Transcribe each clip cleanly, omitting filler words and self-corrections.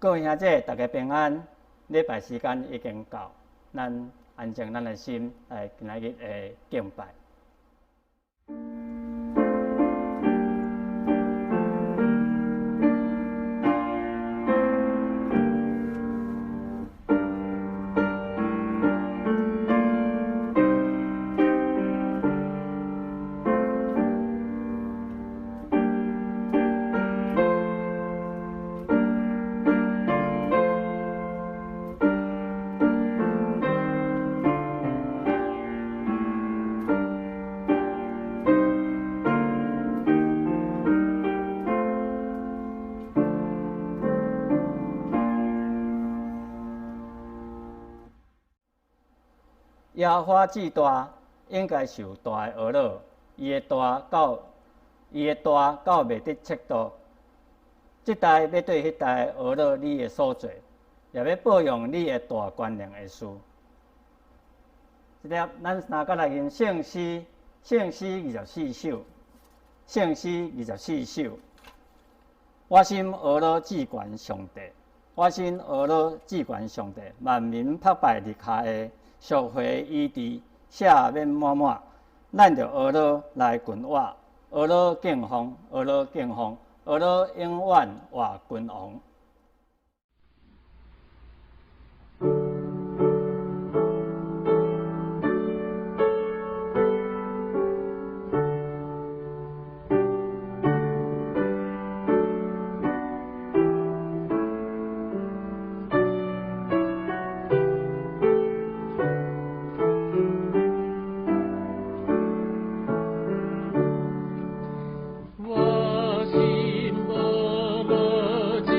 各位兄姐，大家平安。礼拜时间已经到，咱安静咱的心来今仔日的敬拜。耶和华至大，应该受大的懊恼。伊的大到袂得测度。这代要对迄代懊恼你的所做，也要保养你的大权能的事。这粒咱三甲来念圣诗24首，圣诗24首。我心懊恼至高上帝，我心懊恼至高上帝，万民拍败日下的。赎回伊治，赦免满满，咱着懊恼来群活，懊恼敬奉，懊恼敬奉，懊恼永远活君王。我心默默敬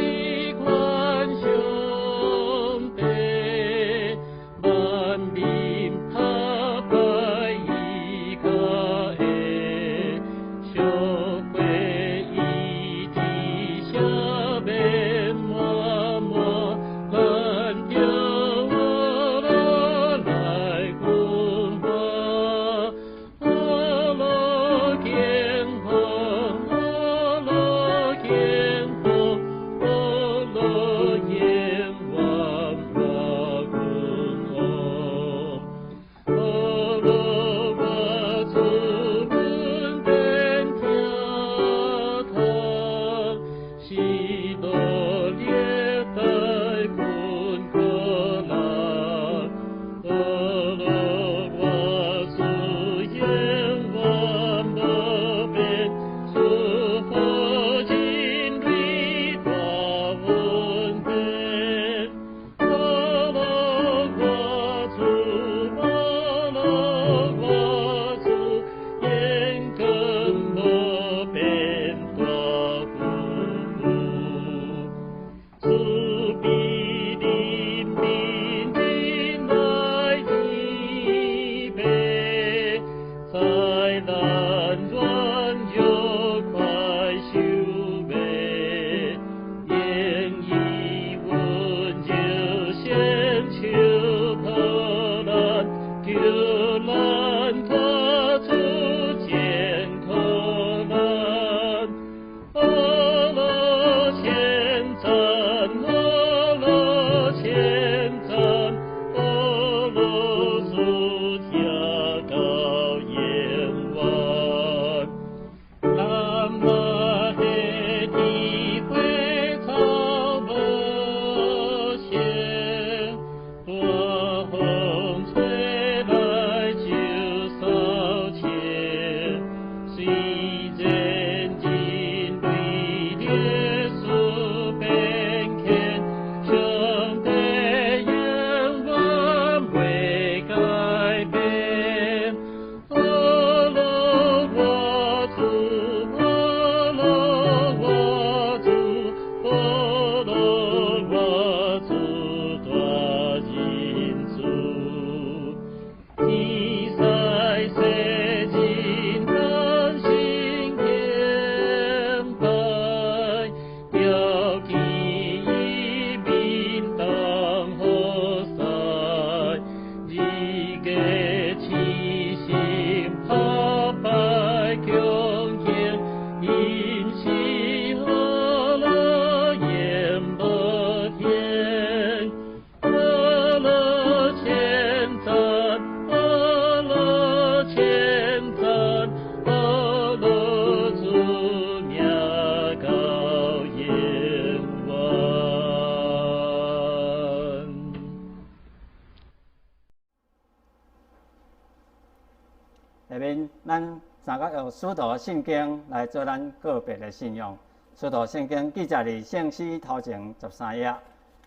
咱三个用使徒圣经来做咱个别的信仰。使徒圣经记载伫圣诗头前13页，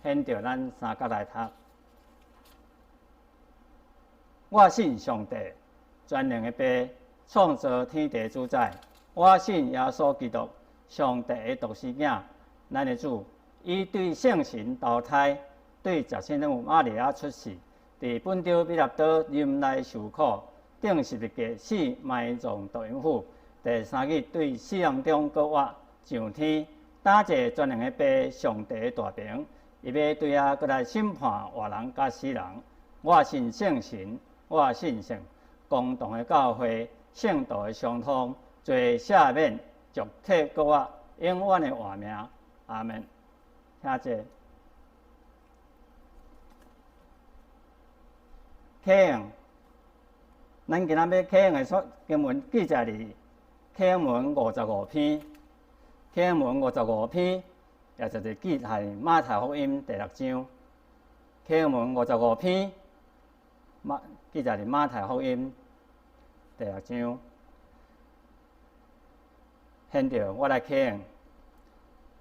显着咱三个来读。我信上帝，全能的爸，创造天地主宰。我信耶稣基督，上帝的独生子，咱的主。伊对圣神投胎，对十圣母玛利亚出世，伫本丢比拉多任内受苦，顶十字架死埋葬独阴府。第三日对死人中搁活上天，打坐全能的爸，上帝的大名，伊要对遐搁来审判活人甲死人。我信圣神，我信圣共同的教会，圣道的相通，罪赦免，俗体搁活，永远的活命。阿门。听者，启用，咱今仔要启用的经文记载伫启用文55篇，启用文55篇，也就是记载马太福音第6章。启用文55篇，记载伫马太福音第6章。现着我来启用。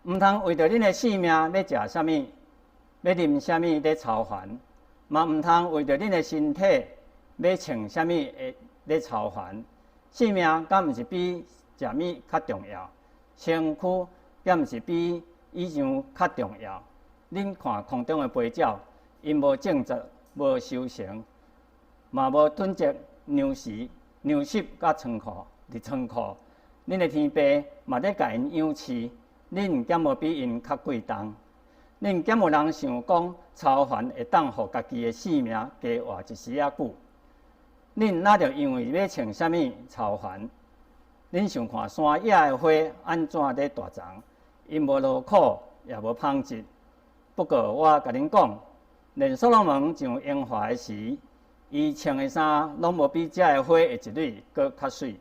毋通为着恁的性命要食啥物，要啉啥物咧操烦，嘛毋通为着恁的身体要穿啥物咧操烦。性命敢毋是比食物较重要？身躯敢毋是比以上较重要？恁看空中的飞鸟，因无种植，无收成，嘛无囤积粮食、甲仓库伫仓库。恁的天父嘛咧甲因养饲。恁敢无比因较贵重？恁敢有人想讲操烦会当互家己的性命加活一时仔久？恁哪着因为要穿啥物操烦？恁想看山野的花安怎咧大长？因无劳苦，也无芳质。不过我甲恁讲，连所罗门上荣华的时，伊穿的衫拢无比遮的花的一蕊搁较水。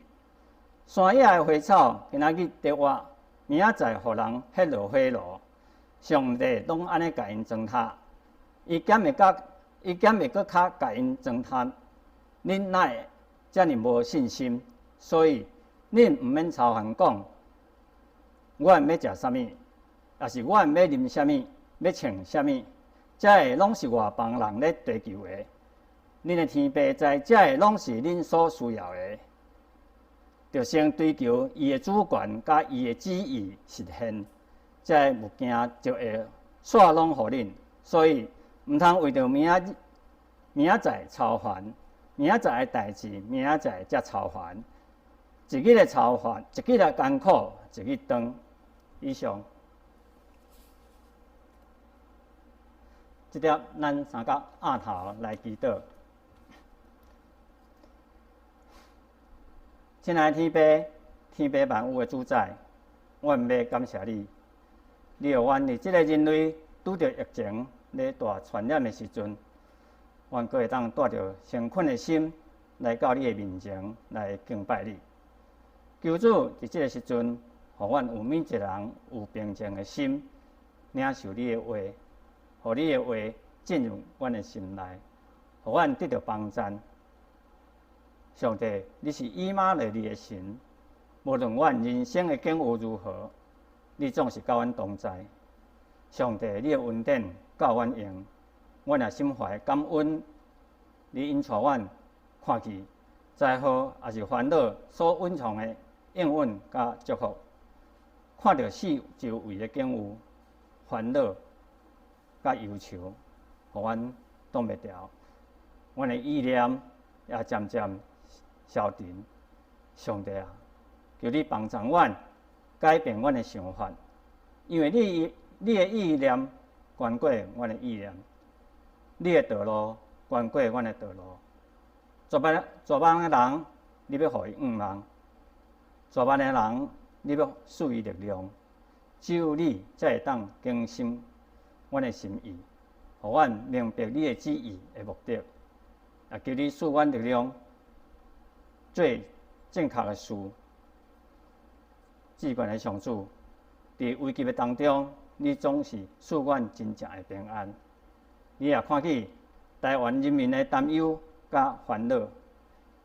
山野的花草今仔日得活。明仔载，互人迄落花落，上帝拢安尼甲因糟蹋，伊减会搁较甲因糟蹋。恁哪会遮尔无信心？所以恁毋免操烦讲，我要食啥物，也是我要啉啥物，要穿啥物，遮个拢是外邦人咧追求的。恁的天父知遮个拢是恁所需要的。就先追求伊的主权，甲伊的旨意实现，这物件就会煞拢互恁。所以毋通为着明仔载操烦，明仔载的代志，明仔载才操烦。一日的操烦，一日的艰苦，一日长。以上，这点咱三个压头来祈祷。亲爱的天父，天父万有的主宰，阮要感谢你。你让阮伫即个人类拄着疫情咧大传染的时阵，阮阁会当带着诚恳的心来到你的面前来敬拜你。求主伫即个时阵，互阮有每一个人有平静的心，领受你的话，互你的话进入阮的心内，互阮得到帮助。上帝，你是以马内利的神，无论阮人生的境遇如何，你总是甲阮同在。上帝，你的恩典教阮用，阮也心怀感恩。你引带阮看去，灾祸也是烦恼所蕴藏的应允甲祝福。看到四周围的境遇、烦恼甲忧愁，互阮挡袂牢。阮的意念也渐渐消沉。上帝啊，求你帮助阮，改变阮的想法，因为你的意念高过阮的意念，你的道路高过阮的道路。绝望的人，你要互伊仰望；绝望的人，你要赐予力量。只有你才会当更新阮的心意，互阮明白你的旨意的目的。也求你赐阮力量，做正确的事。至高的上主，伫危急的当中，你总是赐阮真正的平安。你也看见台湾人民的担忧甲烦恼。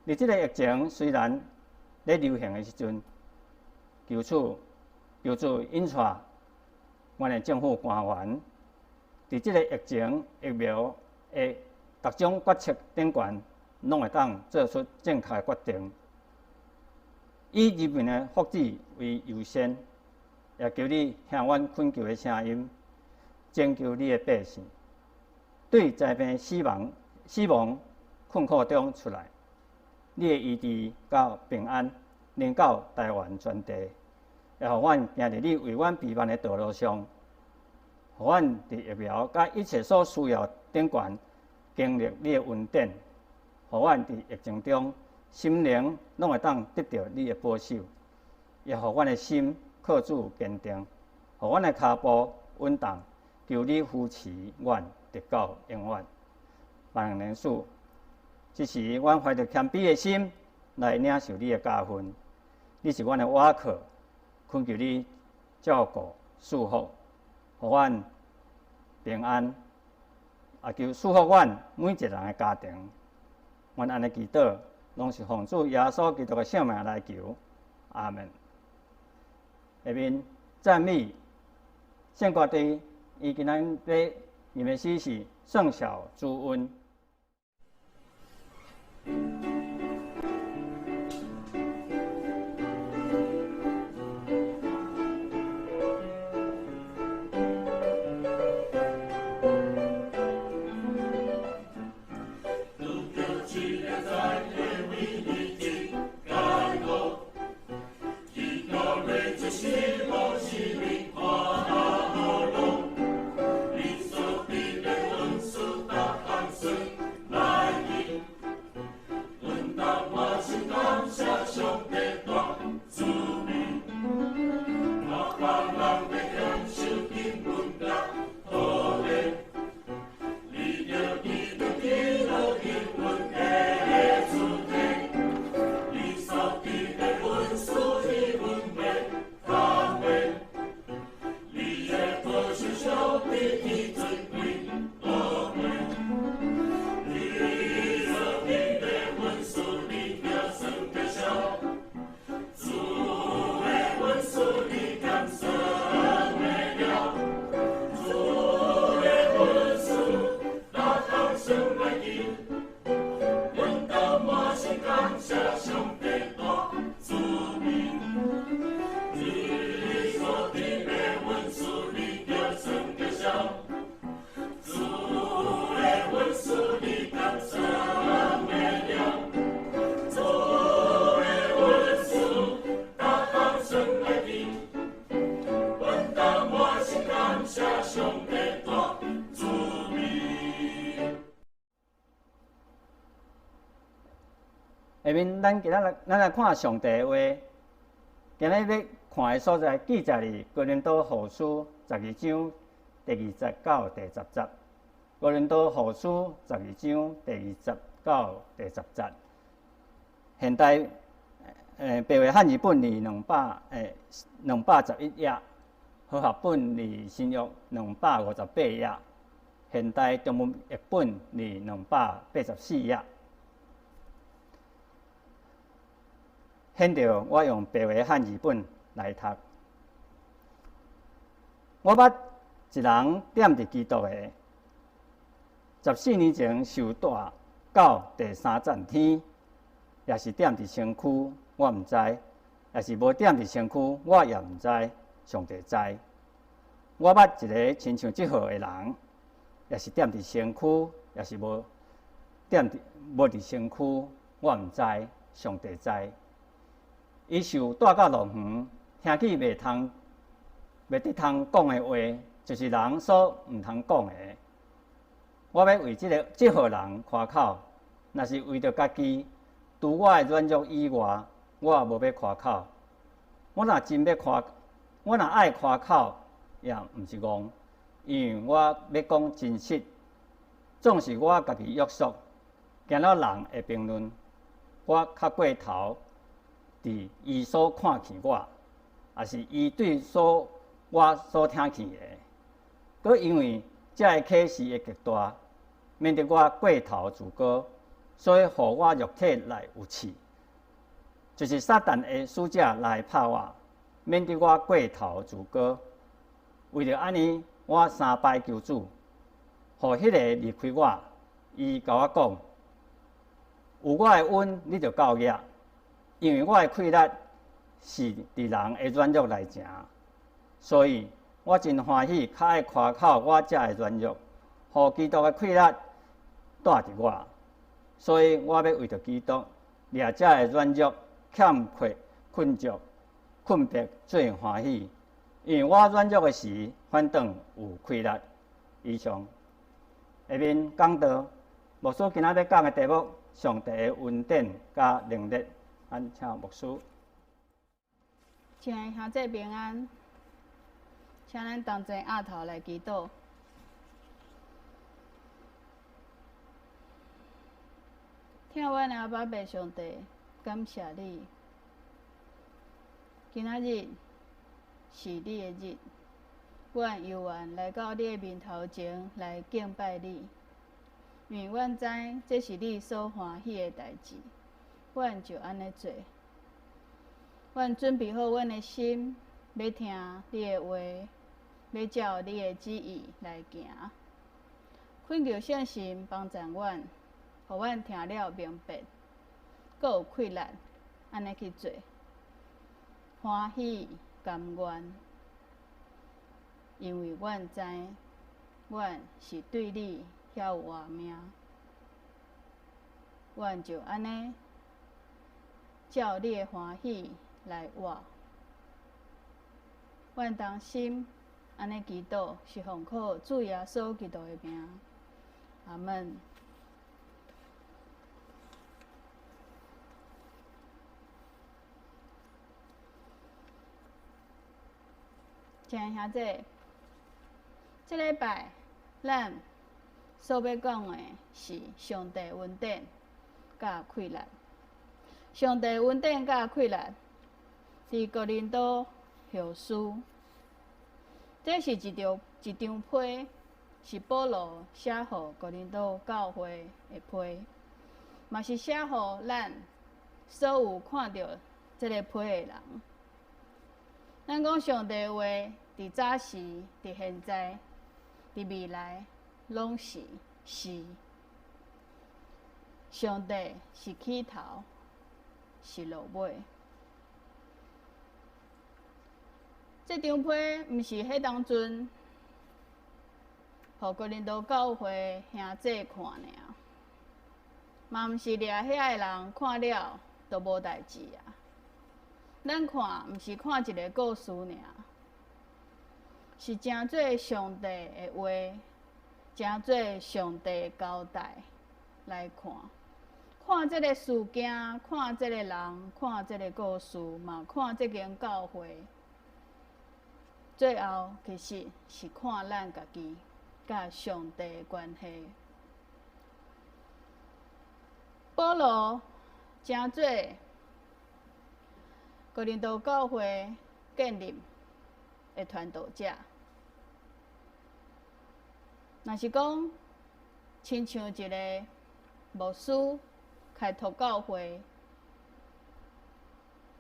伫即个疫情虽然咧流行的时阵，求助引出阮的政府官员，伫即个疫情疫苗的各种决策顶悬，拢会当做出正确的决定，以人民的福祉为优先。也求你向阮恳求的声音，拯救你的百姓，对灾病死亡困苦中出来。你的医治到平安，临到台湾全地，也互阮行伫你为阮备办的道路上，互阮伫疫苗甲一切所需要顶悬，经历你的恩典，互阮伫疫情中心灵拢会当得到你的保守，也互阮的心靠主坚定，互阮的骹步稳当，求你扶持阮直到永远。万能主，这时阮怀着谦卑的心来领受你的教训，你是阮的瓦靠，恳求你照顾祝福，互阮平安，也求祝福阮每一个人的家庭。阮安尼祈祷，拢是奉主耶稣基督的圣名来求，阿门。下面赞美圣歌队，伊今仔日你们诗是圣小朱恩。下面咱来看上帝的话。今日要看的所在，记载伫哥林多后书12章第20到第10节。哥林多后书12章第20到第10节。现代白话汉语本是211页，和合本是新约258页，现代中文译本是284页。显着我用白话汉语本来读。我捌一人踮伫基督的14年前受带到第3站天，也是踮伫身躯，我毋知；也是无踮伫身躯，我也毋知。上帝知。我捌一个亲像即号的人，也是踮伫身躯，也是无伫身躯，我毋知。上帝知。伊受带到乐园，听起袂得通讲的话，就是人所毋通讲的。我要为即号人夸口，若是为着家己，除我的软弱以外，我也无要夸口。我若爱夸口，也毋是戆，因为我要讲真实，总是我家己约束，惊到人会评论我较过头。伫伊所看见我，也是伊对我所听见的，搁因为这个启示会极大，免得我过头自高，所以互我肉体来有刺。就是撒旦的使者来拍我，免得我过头自高。为着安尼，我三拜求主，互迄个离开我。伊甲我讲：有我的恩，你就够额，因为我的气力是伫人的软弱来成，所以我真欢喜，较爱夸口我遮的软弱，互基督的气力带伫我。所以我要为着基督，掠遮的软弱、欠缺、困着、困迫最欢喜，因为我软弱的时，反倒有气力。以上下面讲到牧师今仔要讲的题目：上帝的恩典甲能力。咱请牧师。亲爱兄弟平安，请咱同齐额头来祈祷。听阮的阿爸爸上帝，感谢你。今仔日是你的日，阮犹原来到你的面头前来敬拜你，因为阮知这是你所欢喜的代志，阮就安尼做。阮准备好阮的心，要听你的话，要照你的旨意来行。恳求圣神帮助阮，互阮听了明白，阁有气力，安尼去做，欢喜甘愿，因为阮知，阮是对你遐有活命，阮就安尼照你的欢喜来活。阮同心安尼祈祷，是奉靠主耶稣基督的名。阿门。亲爱兄弟，这礼拜咱所要讲的是上帝恩典甲气力。上帝恩典甲气力，伫哥林多后书，这是一张批，是保罗写予哥林多教会的批，嘛是写予咱所有看到这个批的人。咱讲上帝的话，伫早时、伫现在、伫未来，拢是是。上帝是起头，是落尾。这张批毋是迄当阵，互哥林多教会兄弟看尔，嘛毋是掠遐个人看了都无代志啊。咱看毋是看一个故事尔，是真做上帝的话，真做上帝的交代来看。看这个事件，看这个人，看这个故事，嘛看这间教会。最后其实是看咱家己甲上帝的关系。保罗真做哥林多教会建立的传道者。若是讲，亲像一个牧师开拓教会，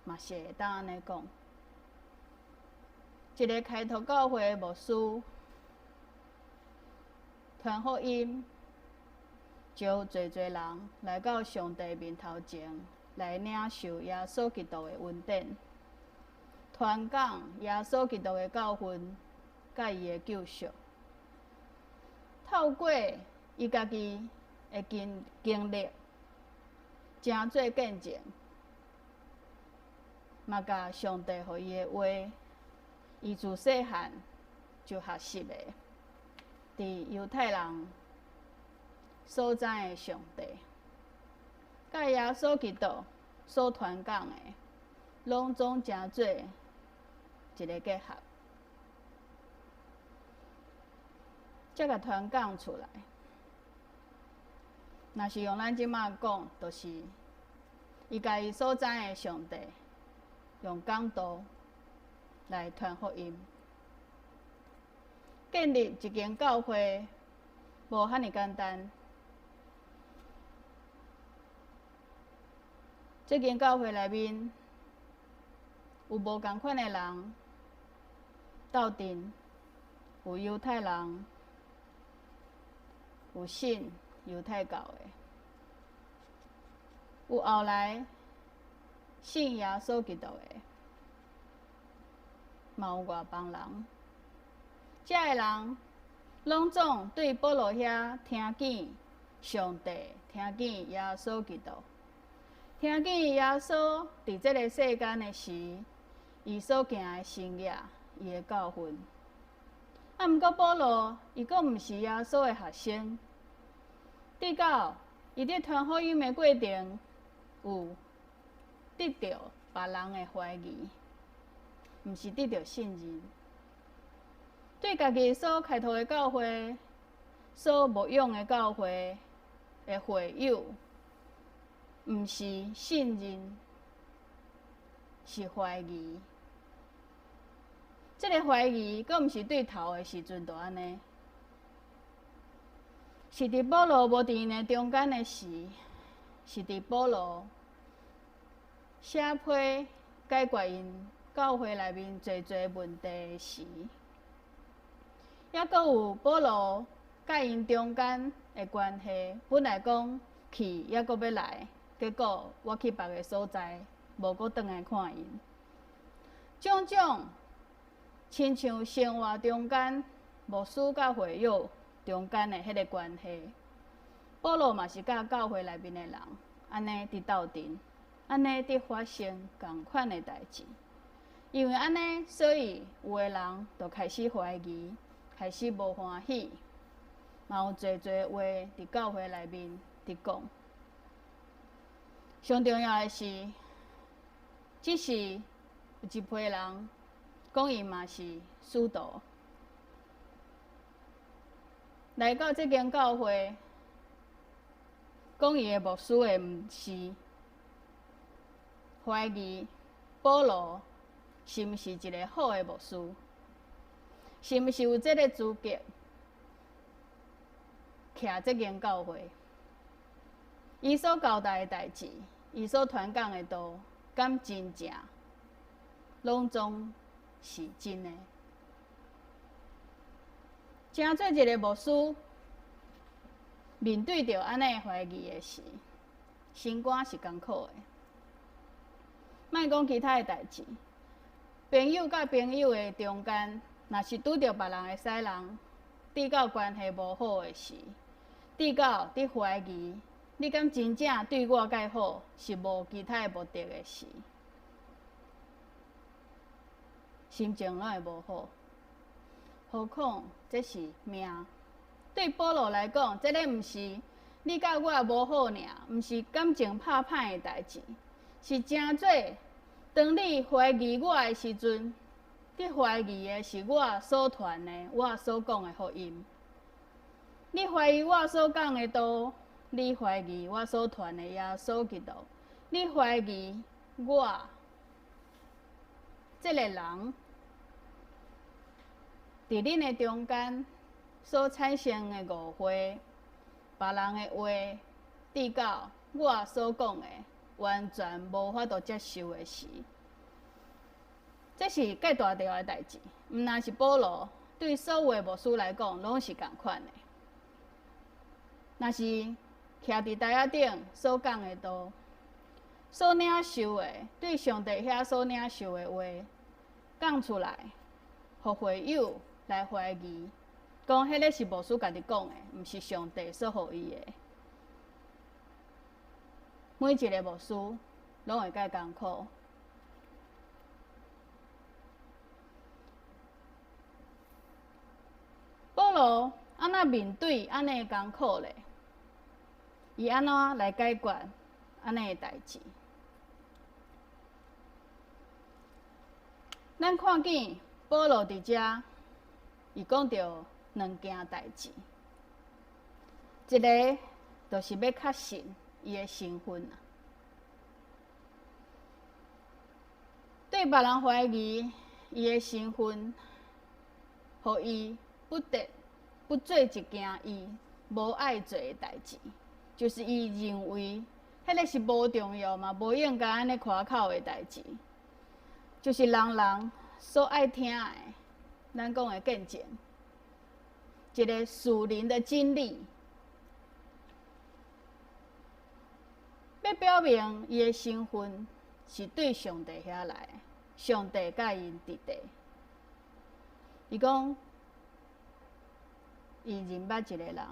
嘛是会当安尼讲。一个开拓教会的牧师，传福音，招侪人来到上帝面头前，来领受耶稣基督的恩典，传讲耶稣基督的教训，甲伊的救赎。透过伊家己的经历，真做见证，嘛甲上帝予伊的话，伊自细汉就学习的，伫犹太人所知的上帝，甲耶稣基督所传讲的，拢总真做一个结合，才甲传讲出来。若是用咱即马讲，就是伊家己所知的上帝，用讲道来传福音。建立一间教会无遐尼简单。这间教会内面有无共款的人斗阵，有犹太人，有信犹太教的，有后来信耶稣基督的，嘛有外邦人。遮个人拢总对保罗遐听见上帝，听见耶稣基督，听见耶稣伫这个世间的时，伊所行的生业，伊的教训。啊，毋过保罗伊阁毋是耶稣的学生，直到伊伫传福音的过程，有得到别人的怀疑，毋是得到信任。对家己所开拓的教会、所牧养的教会的会友，毋是信任，是怀疑。这个怀疑，阁毋是对头的时阵就安尼，是伫保罗无伫因的中间的时，是伫保罗写批解决因教会内面侪问题的时。抑阁有保罗甲因中间的关系，本来讲去，抑阁要来，结果我去别个所在，无阁转来看因。种种，亲像生活中间牧师甲会友中间的迄个关系，保罗嘛是甲教会内面的人，安尼伫斗阵，安尼伫发生共款的代志。因为安尼，所以有的人就开始怀疑。开始无欢喜，嘛有侪话伫教会内面伫讲。上重要的是，只是有一批人讲伊嘛是使徒，来到这间教会，讲伊的牧师的毋是，怀疑保罗是毋是一个好的牧师。是毋是有这个资格徛这间教会？伊所交代的代志，伊所传讲的道，敢真正拢总是真的？真做一个牧师，面对着安尼怀疑的时，心肝是艰苦的。莫讲其他的代志，朋友甲朋友的中间。若是拄着别人的使人，伫到关系无好的时，伫到伫怀疑，你敢真正对我介好，是无其他的目的的时，心情拢会无好。何况这是命。对保罗来讲，这个毋是你甲我无好尔，毋是感情拍歹的代志，是真做。当你怀疑我的时阵，你怀疑的是我所传的、我所讲的福音。你怀疑我所讲的道，你怀疑我所传的耶稣基督，你怀疑我这个人，伫恁的中间所产生的误会，别人的话，伫到我所讲的完全无法度接受的时。这是介大条的代志，毋但是保罗，对所有的牧师来讲，拢是共款的。若是徛伫台仔顶所讲的道，所领受的，对上帝遐所领受的话，讲出来，互会友来怀疑，讲迄个是牧师家己讲的，毋是上帝所予伊的。每一个牧师拢会介艰苦。保罗安怎面对安尼的艰苦咧？伊安怎来解决安尼的代志？咱看见保罗伫遮，伊讲到两件代志，一个就是要确信伊的身份啊。对别人怀疑伊的身份，互伊不做一件伊无爱做的代志，就是伊认为迄个是无重要嘛，无应该安尼夸口的代志。就是人人所爱听的，咱讲的见证，一个属灵的经历，要表明伊的身份是对上帝遐来的，上帝甲因伫地。伊讲，伊认捌一个人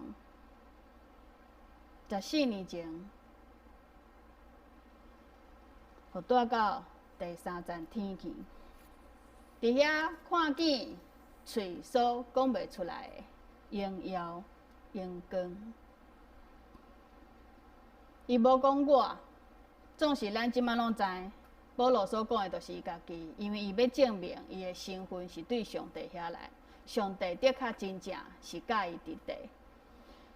，14年前，互带到第3站天去，伫遐看见喙所讲袂出来的荣耀、荣光。伊无讲我，总是咱即摆拢知，保罗所讲的，就是伊家己，因为伊要证明伊的身份是对上帝遐来，上帝的确真正是甲伊伫地，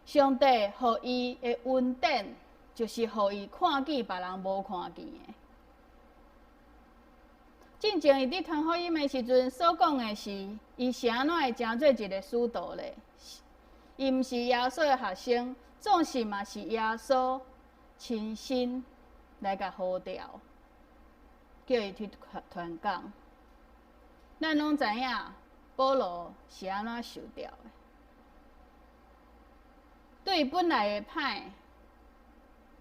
上帝互伊的恩典，就是互伊看见别人无看见的。进前伊伫传福音的时阵所讲的是，伊是安怎会成做一个使徒咧？伊毋是耶稣的学生，总是嘛是耶稣亲身来甲呼调，叫伊去传讲。咱拢知影，保罗是安怎受调的。对本来的歹，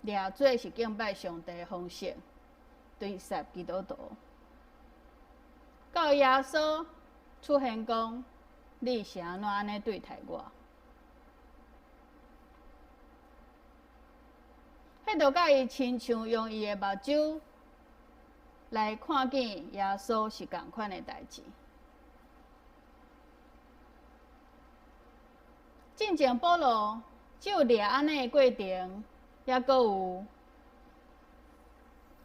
掠做是敬拜上帝的方式，对杀基督徒。到耶稣出现讲，你是安怎安尼对待我？迄就甲伊亲像用伊的目睭来看见耶稣是共款的代志。进前保罗只有掠安尼的过程，也阁有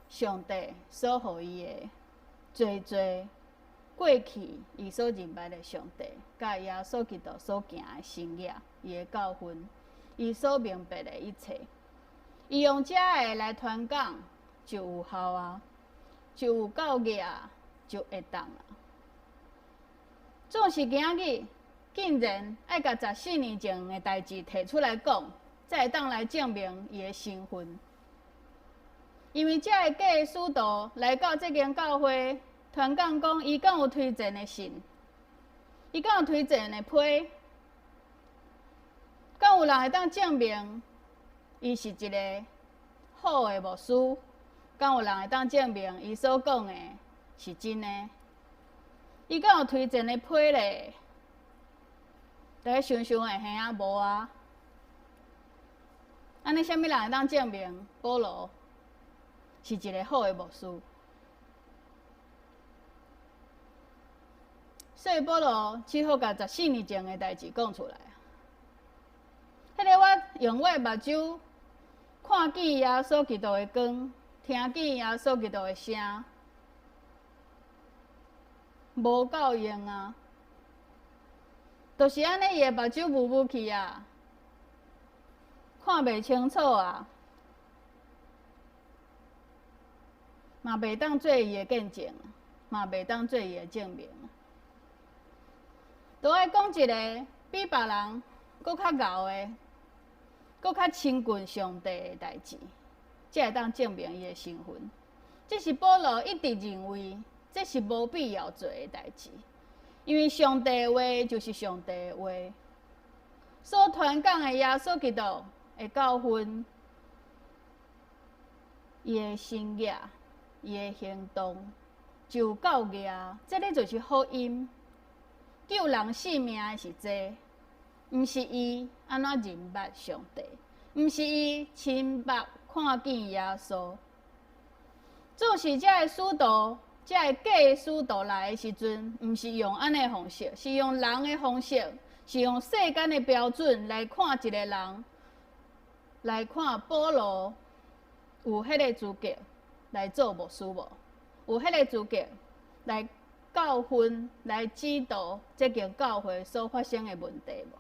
上帝所予伊的多过去伊所认捌的上帝，甲耶稣基督所行的生业，伊的教训，伊所明白的一切，伊用遮个来传讲，就有效啊，就有教义啊，就会当啊。总是今日竟然爱甲14年前的代志提出来讲，才会当来证明伊的身份。因为遮个假的使徒来到这间教会。传讲，伊敢有推荐的信，伊敢有推荐的批，敢有人会当证明伊是一个好的牧师，敢有人会当证明伊所讲的是真的？伊敢有推荐的批咧？大家想想会嘿啊无啊？安尼，啥物人会当证明保罗是一个好的牧师？所以保罗只好甲14年前的代志讲出来。迄个我用我的目睭看见耶稣基督的光，听见耶稣基督的声，无够用啊！就是安尼，伊的目睭雾雾去啊，看袂清楚啊，嘛袂当做伊的见证，嘛袂当做伊的证明。都爱讲一个比别人搁较牛的、搁较亲近上帝的代志，才会当证明伊的身份。这是保罗一直认为这是无必要做的代志，因为上帝的话就是上帝的话，所传讲的耶稣基督的教训，伊的生业、伊的行动，就教义，这个就是福音。救人性命的是这，毋是伊安怎认捌上帝，毋是伊亲目看见耶稣。做是遮个使徒，遮个假的使徒来的时阵，毋是用安尼方式，是用人的方式，是用世间的标准来看一个人，来看保罗有迄个资格来做牧师无？有迄个资格来教训、来指导这间教会所发生的问题无？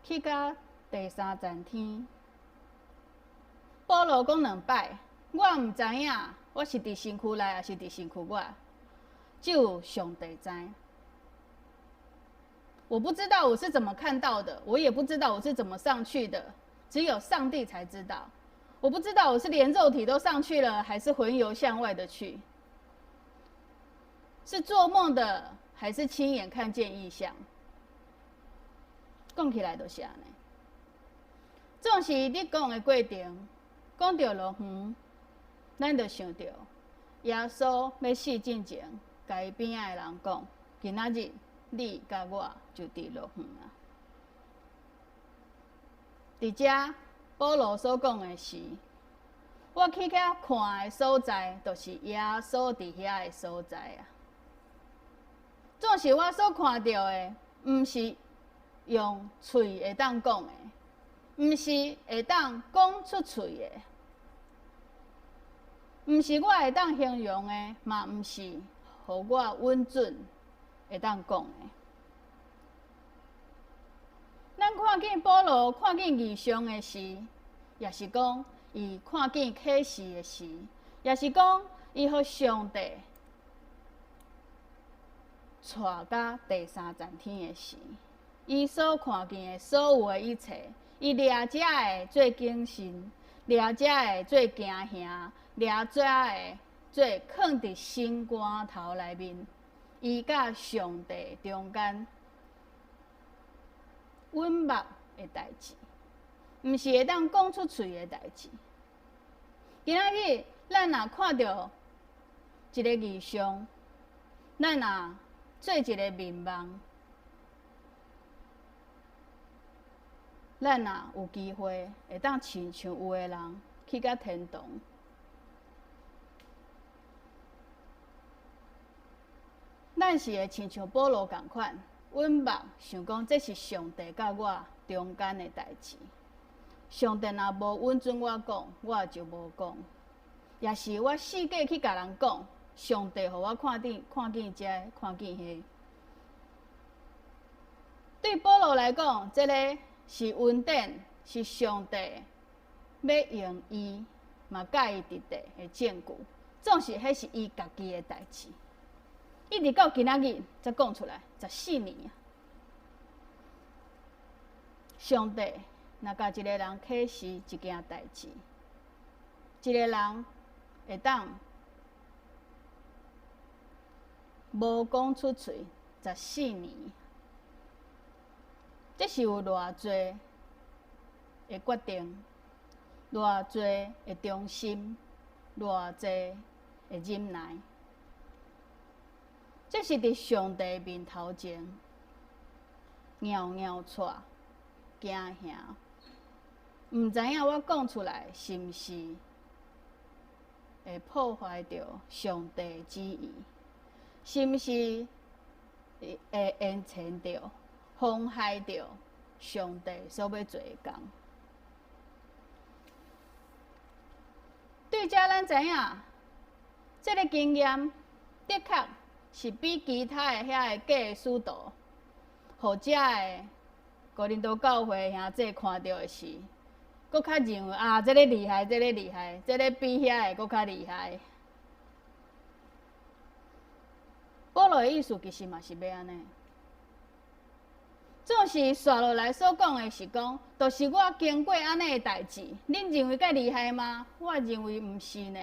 去到第3站天，保罗讲2摆，我毋知影我是伫身躯内，还是伫身躯外，只有上帝知。我不知道我是怎么看到的，我也不知道我是怎么上去的，只有上帝才知道。我不知道我是连肉体都上去了，还是魂游向外的去，是做梦的，还是亲眼看见异象。讲起来就是安尼。总是你讲的过程，讲到落远，咱就想到耶稣要死之前，甲伊边仔的人讲：今仔日你甲我就伫落远啊。伫遮保罗所讲的是，我去遐看的所在，就是耶稣伫遐的所在啊。总是我所看到的，毋是用喙会当讲的，毋是会当讲出喙的，毋是我会当形容的，嘛毋是互我稳准会当讲的。咱看见保罗看见异象的时，也是讲伊看见启示的时，也是讲伊互上帝带到第三层天的时，伊所看见的所有的一切，伊掠遮的做警醒，掠遮的做惊吓，掠遮的做藏伫心肝头内面，伊甲上帝中间稳目的代志，毋是会当讲出嘴的代志。今仔日咱若看到一个异象，咱若做一个面梦，咱若有机会会当亲像有的人去到天堂，咱是会亲像保罗共款，稳目想讲这是上帝甲我中间的代志。上帝若无允准我讲，我就无讲；也是我四界去甲人讲，上帝互我看见这，看见迄。对保罗来讲，这个是恩典，是上帝要用伊嘛甲伊伫地的证据，总是迄是伊家己的代志。一直到今仔日才讲出来，14年啊！上帝若甲一个人启示一件代志，一个人会当无讲出嘴14年，这是有偌济的决定，偌济的忠心，偌济的忍耐。这是伫上帝面头前，袅袅喘，惊吓，毋知影我讲出来是毋是会破坏着上帝的旨意，是毋是会延前着、妨害着上帝所要做的工。对遮咱知影，这个经验的确是比其他的遐个假的使徒，或者的哥林多教会兄弟看到的是，搁较认为啊，这个厉害，这个厉害，这个比遐个搁较厉害。保罗的意思其实嘛是要安尼，总是刷落来所讲的是讲，就是我经过安尼的代志，恁认为介厉害吗？我认为毋是呢。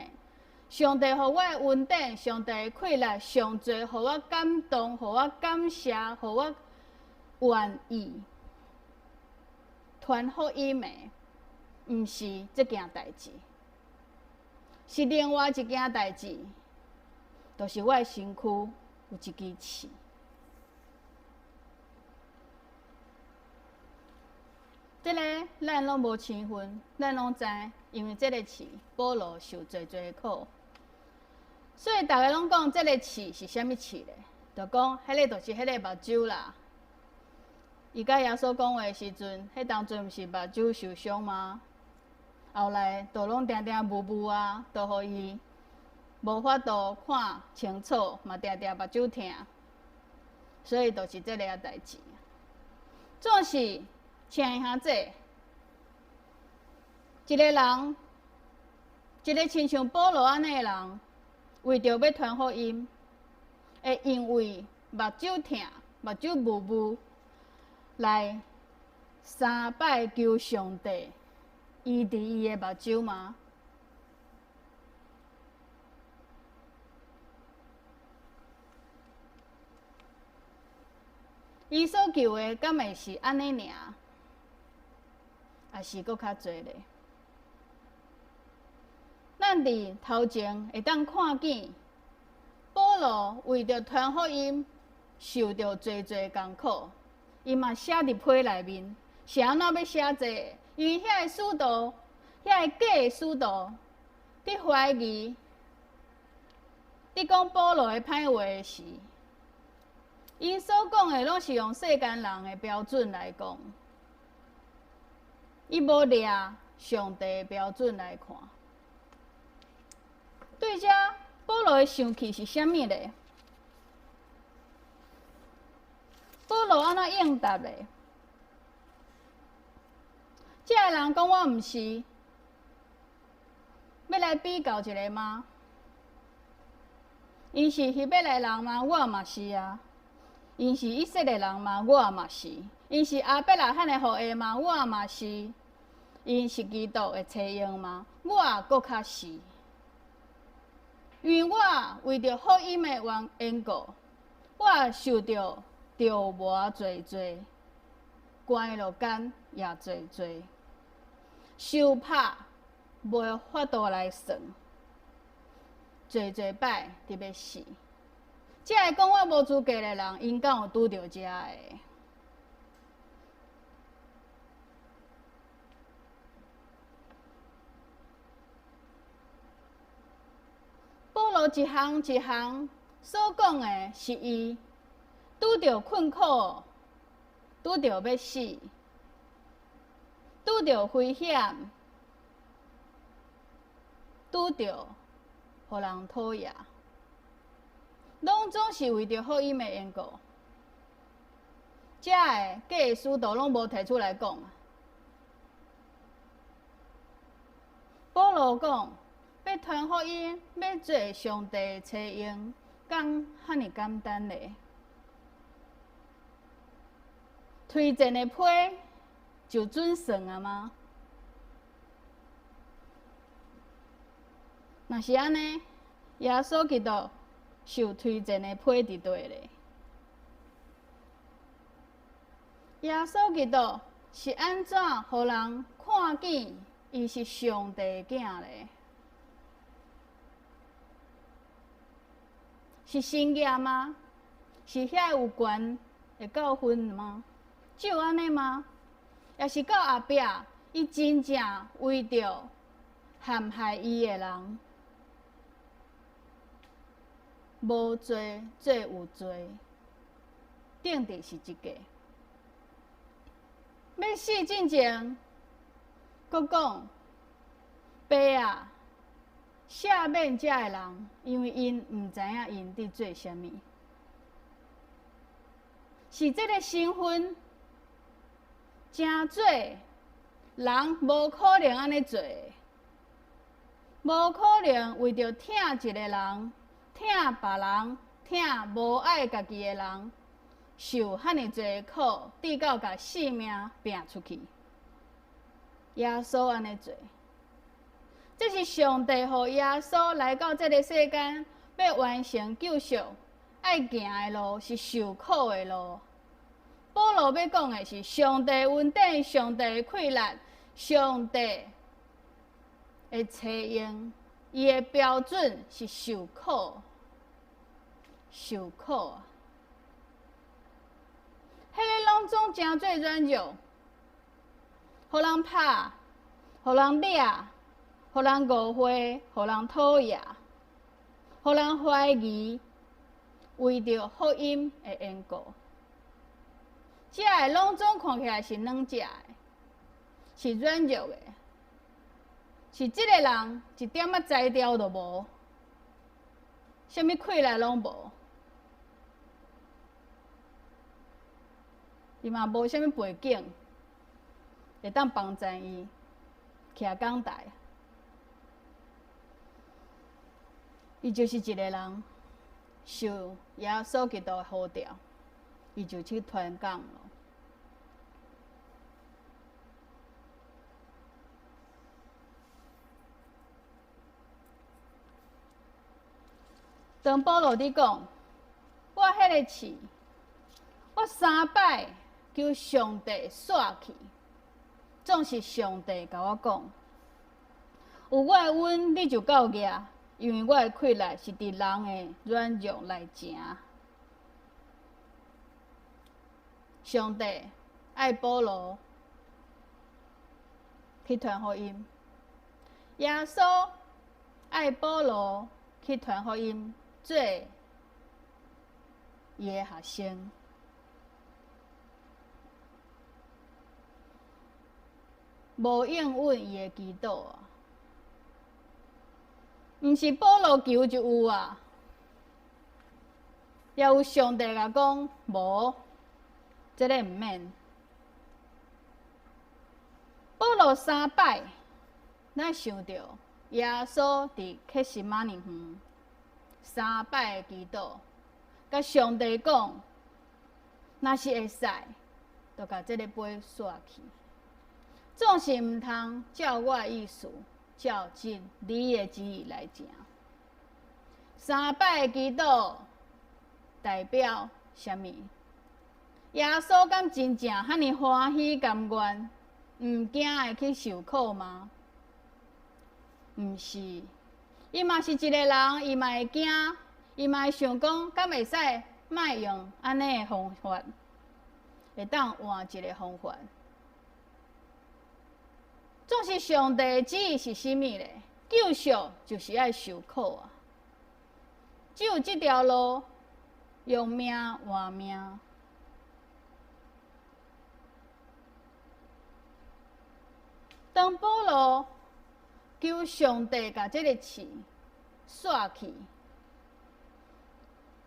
上帝互我的恩典，上帝的快乐，上侪互我感动，互我感谢，互我愿意传福音的，毋是这件代志，是另外一件代志，就是我的身躯有一支刺。这个咱拢无生分，咱拢知，因为这个刺，保罗受侪的苦。所以大家拢讲这个刺是啥物刺咧？就讲迄个就是迄个目睭啦。伊甲耶稣讲话的时阵，迄当阵毋是目睭受伤吗？后来就拢定定雾雾啊，就互伊无法度看清楚，嘛定定目睭疼。所以就是这个代志。总是亲爱兄弟，一个人，一个亲像保罗安尼的人。为着要传福音，会因为目睭疼、目睭雾雾，来3摆求上帝医治伊的目睭吗？伊所求的，敢会是安尼尔，还是搁较侪咧？咱伫头前会当看见，保罗为着传福音，受着侪艰苦，伊嘛写伫批内面，是安怎要写这？因为遐个使徒，遐个假个使徒，伫怀疑，伫讲保罗的歹话的时，因所讲的拢是用世间人的标准来讲，伊无掠上帝的标准来看。对遮，保罗的生气是啥物咧？保罗安怎应答咧？这个人讲我毋是，要来比较一下吗？因是希伯来人吗？我嘛是啊。因是以色列人吗？我嘛是。因是亚伯拉罕的后裔吗？我嘛是。因是基督的妻婴吗？我搁较是。因为我为着福音的缘故，我受着着磨侪，关落监也侪，受拍无法度来算，侪摆伫要死。这个讲我无资格的人，因敢有拄着这个？保罗一项一项所讲的是伊拄着困苦，拄着要死，拄着危险，拄着互人讨厌，拢总是为着福音的缘故。这个假的使徒拢无提出来讲。保罗讲。要传福音，要做上帝的妻婴，敢遐尼简单咧？推荐的批就准算啊吗？若是安尼，耶稣基督受推荐的批伫倒咧？耶稣基督是安怎互人看见伊是上帝的囝咧？是神业吗？是遐有权的教训吗？只有安尼吗？也是到后壁，伊真正为着陷害伊的人，无罪做有罪，定的是一个。要死之前，佫讲，爸啊！赦免这个人，因为因毋知影因伫做啥物，是这个身份真做人无可能安尼做，无可能为着疼一个人、疼别人、疼无爱家己的人，受遐尼济苦，直到甲性命拼出去。耶稣安尼做。这是上帝予耶稣来到这个世间，要完成救赎，爱行的路是受苦的路。保罗要讲的是上帝恩典、上帝的快乐、上帝的妻婴，伊的标准是受苦，受苦啊！迄个拢总真做软弱，互人拍，互人掠。互人误会，互人讨厌，互人怀疑，为着福音的缘故，这个拢总看起来是软只的，是软弱的，是即个人一点仔才调都无，啥物快乐拢无，伊嘛无啥物背景，会当帮助伊徛讲台。伊就是一个人受耶稣基督的呼召，伊就去传讲咯。当保罗伫讲，我迄个刺，我3摆求上帝煞去，总是上帝甲我讲，有我的恩，你就够额，因为我的气力是伫人的软弱来成。上帝爱保罗去传福音，耶稣爱保罗去传福音，做伊的学生。无应允伊的祈祷啊，毋是保罗求就有啊，也有上帝甲讲无，这个毋免。保罗3摆，咱想着耶稣伫克西马尼园3摆的祈祷，甲上帝讲，若是会使，就甲这个杯煞去。总是毋通照我的意思，照进你的旨意来行。3摆的祈祷代表什么？耶稣敢真正遐尼欢喜甘愿，毋惊会去受苦吗？毋是，伊嘛是一个人，伊嘛会惊，伊嘛会想讲，敢会使莫用安尼的方法，会当换一个方法。总是上帝的旨意是甚物咧？救赎就是爱受苦啊！只有这条路，用命换命。当保罗求上帝甲这个刺煞去，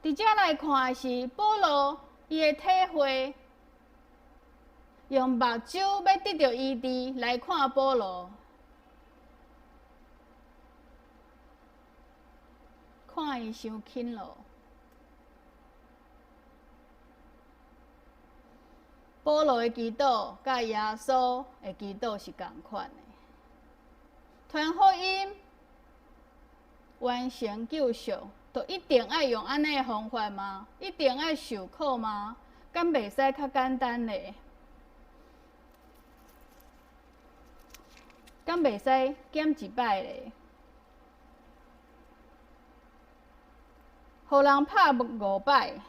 伫遮来看的是保罗伊的体会。用目睭要得到医治来看保罗，看伊伤轻咯。保罗的祈祷甲耶稣的祈祷是同款的，传福音、完成救赎，就一定爱用安尼的方法吗？一定爱受苦吗？敢袂使较简单咧？敢袂使减一摆咧？互人拍5摆，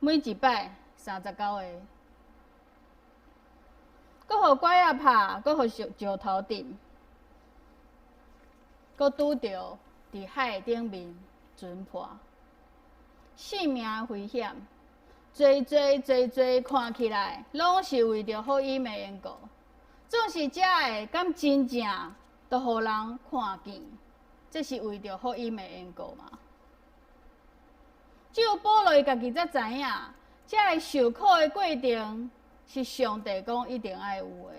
每一摆39个，搁互拐仔拍，搁互石头顶，搁拄着伫海顶面船破，性命危险，侪看起来，拢是为着福音的缘故。总是遮个敢真正都互人看见，这是为着福音的缘故嘛？只有保罗伊家己才知影，遮个受苦的过程是上帝讲一定爱有的。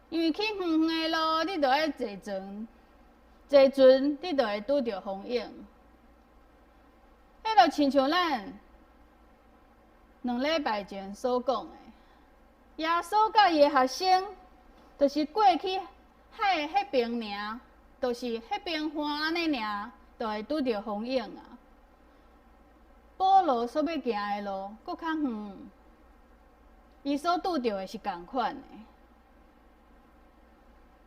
因为去远远的路，你着爱坐船，坐船你着会拄着风影。迄就亲像咱2礼拜前所讲的。耶稣甲伊的学生，就是过去海迄边尔，就是迄边岸安尼尔，就会拄着风影啊。保罗所要行的路搁较远，伊所拄着的是同款的，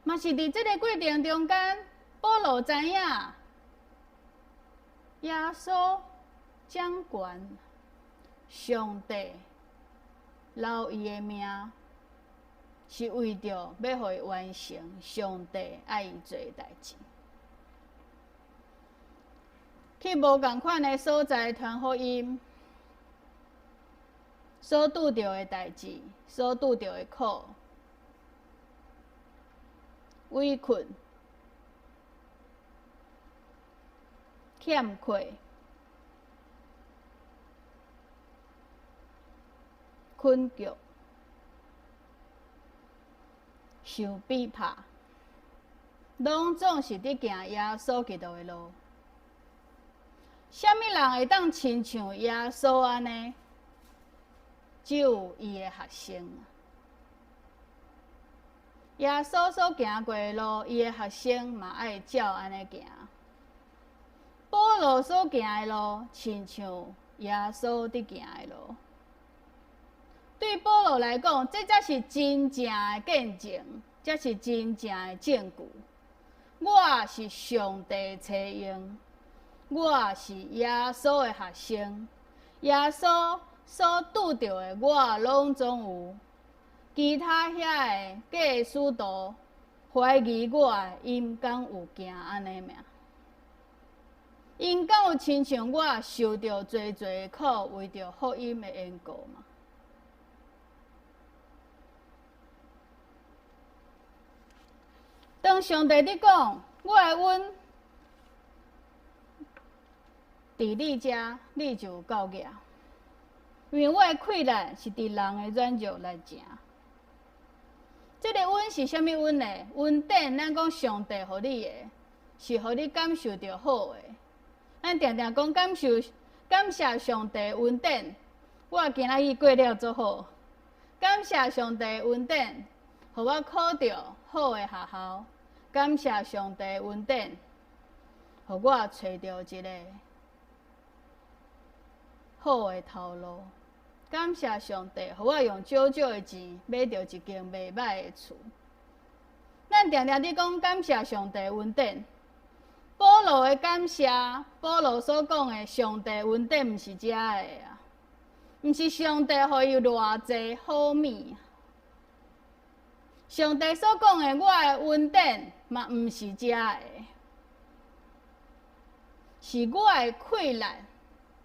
嘛是伫这个过程中间，保罗知影耶稣掌权，上帝。留伊的命，是为着要互伊完成上帝爱伊做的代志。去无共款的所在传福音，所拄着的代志，所拄着的苦、委屈、欠亏。困局、受逼迫，拢总是伫行耶稣基督的路。什么人会当亲像耶稣安尼？只有伊的学生。耶稣所行过的路，伊的学生嘛爱照安尼行。保罗所行的路，亲像耶稣伫行的路。对保罗来讲，这才是真正的见证，才是真正的证据。我是上帝找用，我是耶稣的学生，耶稣所拄着的我拢总有。其他遐个假使徒怀疑我，因敢有行安尼命？因敢有亲像我受着侪侪苦，为着福音的缘故嘛？当上帝伫讲，我会阮伫你遮，你就有够额。因为我的困难是伫人的软弱来成。这个恩是啥物恩呢？恩典，咱讲上帝互你的，是互你感受到好的。咱常常讲感谢上帝恩典，我今仔日过了足好。感谢上帝恩典，互我考到好的学校。感谢上帝恩典，互我找到一个好的头路。感谢上帝，互我用少少的钱买到一间袂歹的厝。咱常常伫讲感谢上帝恩典。保罗的感谢，保罗所讲的上帝恩典，毋是遮的啊，毋是上帝互伊偌济好物。上帝所讲的我的恩典，嘛毋是遮的，是我的困难，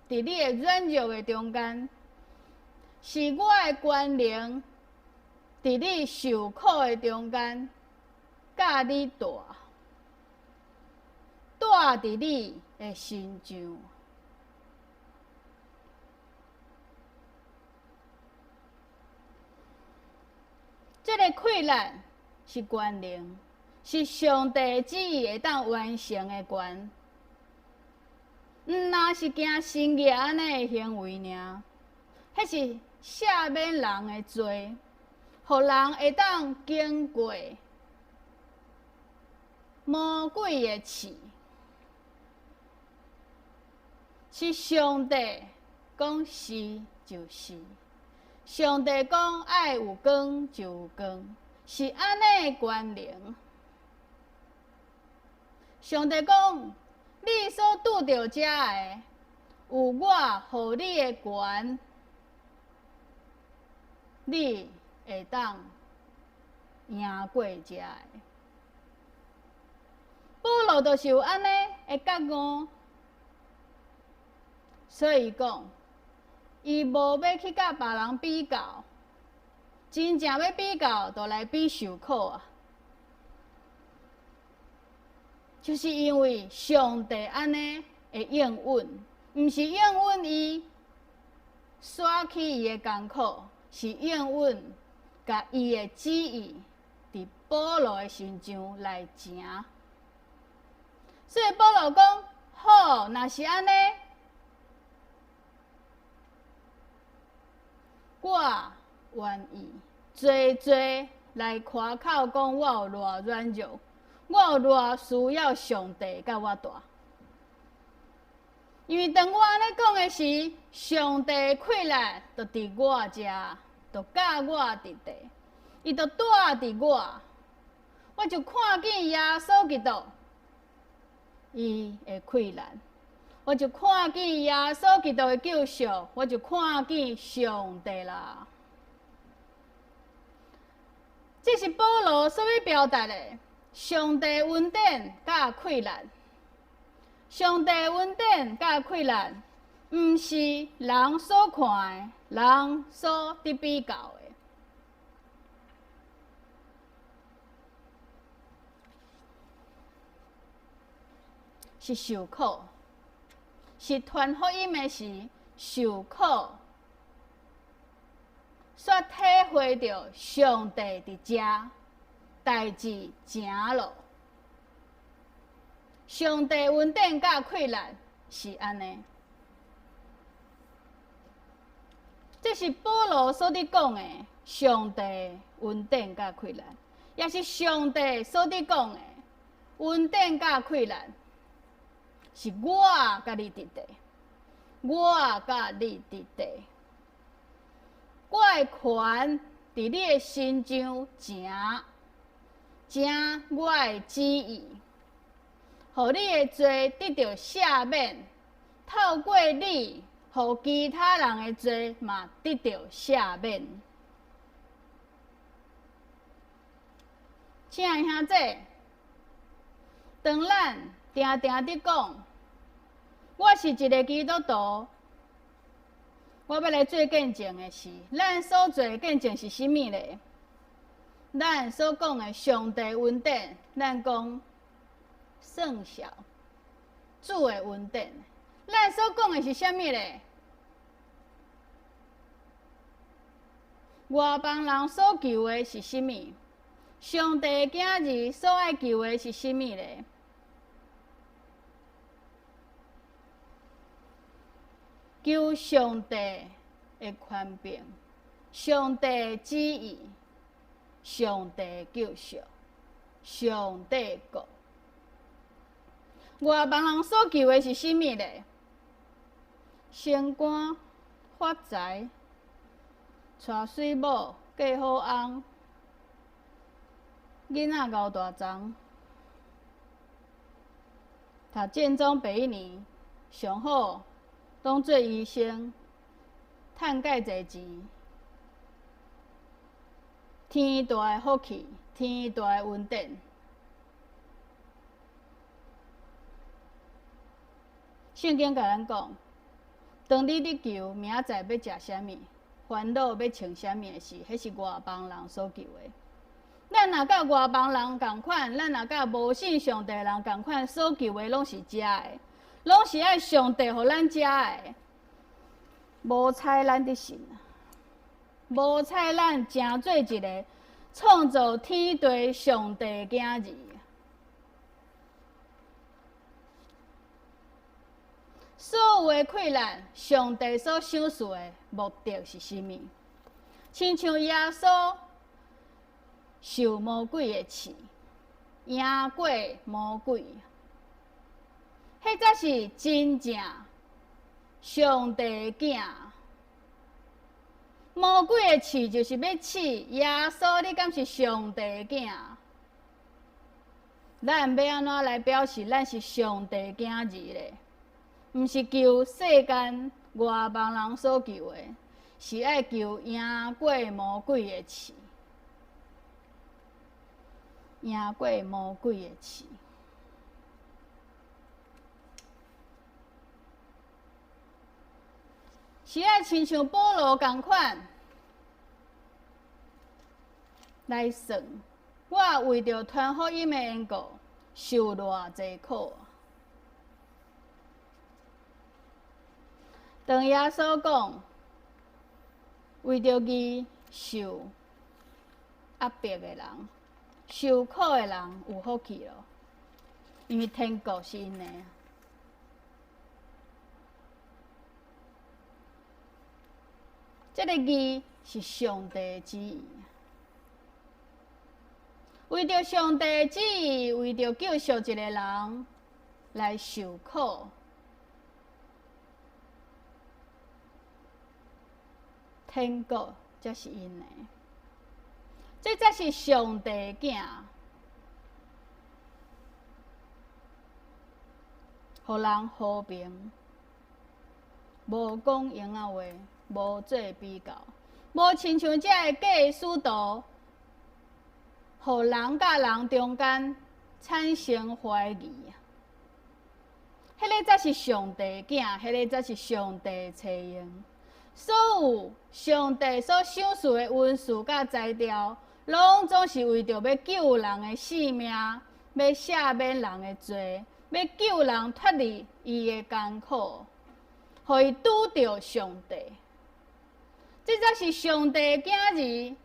伫你的软弱的中间。是我的关联，伫你受苦的中间，甲你住伫你的心上。这个困难是关联，是上帝旨意会当完成的关，若是行新业安尼的行为尔，迄是赦免人的罪，互人会当经过魔鬼的刺，是上帝讲是就是，上帝讲爱有光就有光，是安尼的关联。上帝讲，你所拄着遮的，有我互你的权。你会当赢过遮的。保罗就是有安尼的觉悟，所以讲，伊无要去甲别人比较，真正要比较，就来比受苦啊。就是因为上帝安尼会应允，毋是应允伊刷去伊的艰苦。是应允，甲伊的旨意伫保罗的身上来成。所以保罗讲：好，若是安尼，我愿意多来夸口讲我有偌软弱，我有偌需要上帝甲我大。因为当我安尼讲的时，上帝的困难就伫我遮，就教我伫地，伊就住伫我，我就看见耶稣基督，伊的困难，我就看见耶稣基督的救赎，我就看见上帝啦。这是保罗所要表达的，上帝恩典甲困难。上帝恩典甲困难，毋是人所看的，人所伫比较的，是受苦，是传福音的时受苦，煞体会着上帝伫遮，代志行路。上帝恩典甲困难是安尼，这是保罗所伫讲的上帝恩典甲困难，也是上帝所伫讲的恩典甲困难，是我甲你伫地，我甲你伫地，我的权伫你的心上正我的旨意，互你的罪得到赦免，透过你，互其他人的罪嘛得到赦免。亲爱兄弟，当咱定伫讲，我是一个基督徒，我要来做见证的是，咱所做的见证是啥物咧？咱所讲的上帝恩典，咱讲算小，主的恩典。咱所讲的是啥物咧？外邦人所求的是啥物？上帝的囝儿所爱求的是啥物咧？求上帝的权柄，上帝的旨意，上帝的救赎，上帝的国。外邦人所求的是啥物咧？升官、发财、娶水某、嫁好翁、囡仔熬大长，读建中第一年，上好当做医生，趁介济钱，天大的福气，天大的恩典。圣经甲咱讲，当你伫求明仔载要食啥物，烦恼要穿啥物的事，迄是外邦人所求的。咱若甲外邦人共款，咱若甲无信上帝的人共款，所求的拢是食的，拢是爱上帝互咱食的。无采咱的信，无采咱成做一个创造天地上帝的囝儿。所有的困难，上帝所想事的目的是啥物？亲像耶稣受魔鬼的刺，赢过魔鬼，迄才是真正上帝的囝。魔鬼的刺就是要刺耶稣，你敢是上帝的囝？咱要安怎来表示咱是上帝的囝儿咧？毋是求世间外邦人所求的，是爱求赢过魔鬼的刺，赢过魔鬼的刺。是爱亲像保罗共款来算，我为着传福音的缘故，受偌济苦。当耶稣讲，为着伊受压迫的人、受苦的人有福气咯，因为天国是因的。这个义是上帝的旨意，为着上帝的旨意，为着救赎一个人来受苦。天国才是因的，这才是上帝的囝，互人和平，无讲闲仔话，无做比较，无亲像这个假使徒，互人甲人中间产生怀疑。迄个才是上帝的囝，迄个才是上帝的采用。所有上帝所赏赐的恩赐甲材料，拢总是为着要救人的性命，要赦免人的罪，要救人脱离伊的艰苦，互伊拄着上帝。这才是上帝的囝儿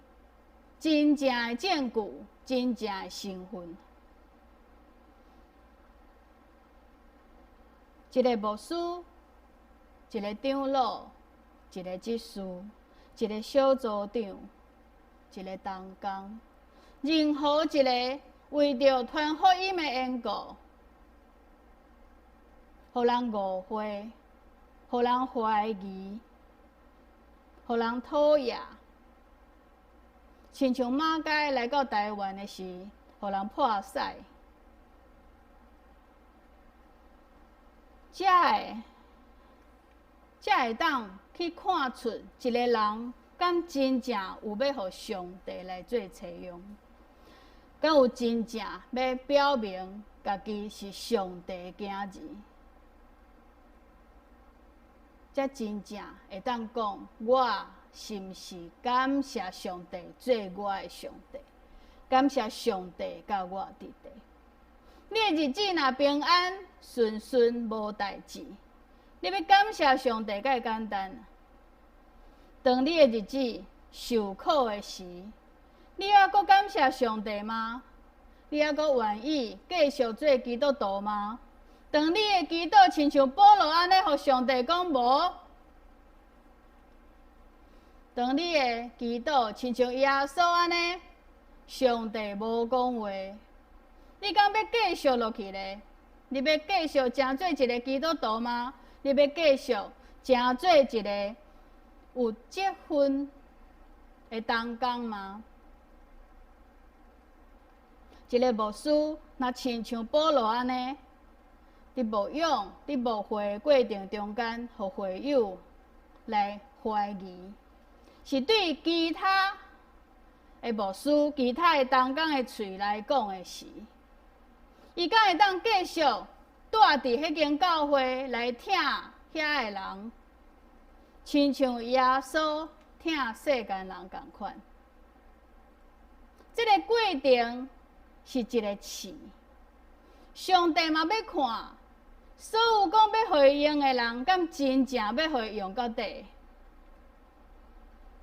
真正的证据，真正的身份。一个牧师，一个长老，一个执事，一个小组长，一个同工，任何一个为着传福音的缘故，互人误会，互人怀疑，互人讨厌。亲像马街来到台湾的时，互人破屎。才会当去看出一个人敢真正有要互上帝来做采用，敢有真正要表明家己是上帝的囝儿，才真正会当讲我是毋是感谢上帝做我的上帝，感谢上帝甲我伫地。你的日子若平安顺顺无代志，你要感谢上帝，介简单。当你的日子受苦的时，你还阁感谢上帝吗？你还阁愿意继续做基督徒吗？当你的祈祷亲像保罗安尼，互上帝讲无？当你的祈祷亲像耶稣安尼，上帝无讲话。你敢要继续落去咧？你要继续真做一个基督徒吗？你要继续真做一个有结婚的同工吗？一个牧师若亲像保罗安尼，伫牧养、伫牧会过程中间，互会友来怀疑，是对其他的牧师、其他的同工的嘴来讲的时。伊敢会当继续住伫迄间教会来听遐个人，亲像耶稣听世间人共款。这个过程是一个试，上帝嘛要看，所有讲要回应的人，敢真正要回应到底？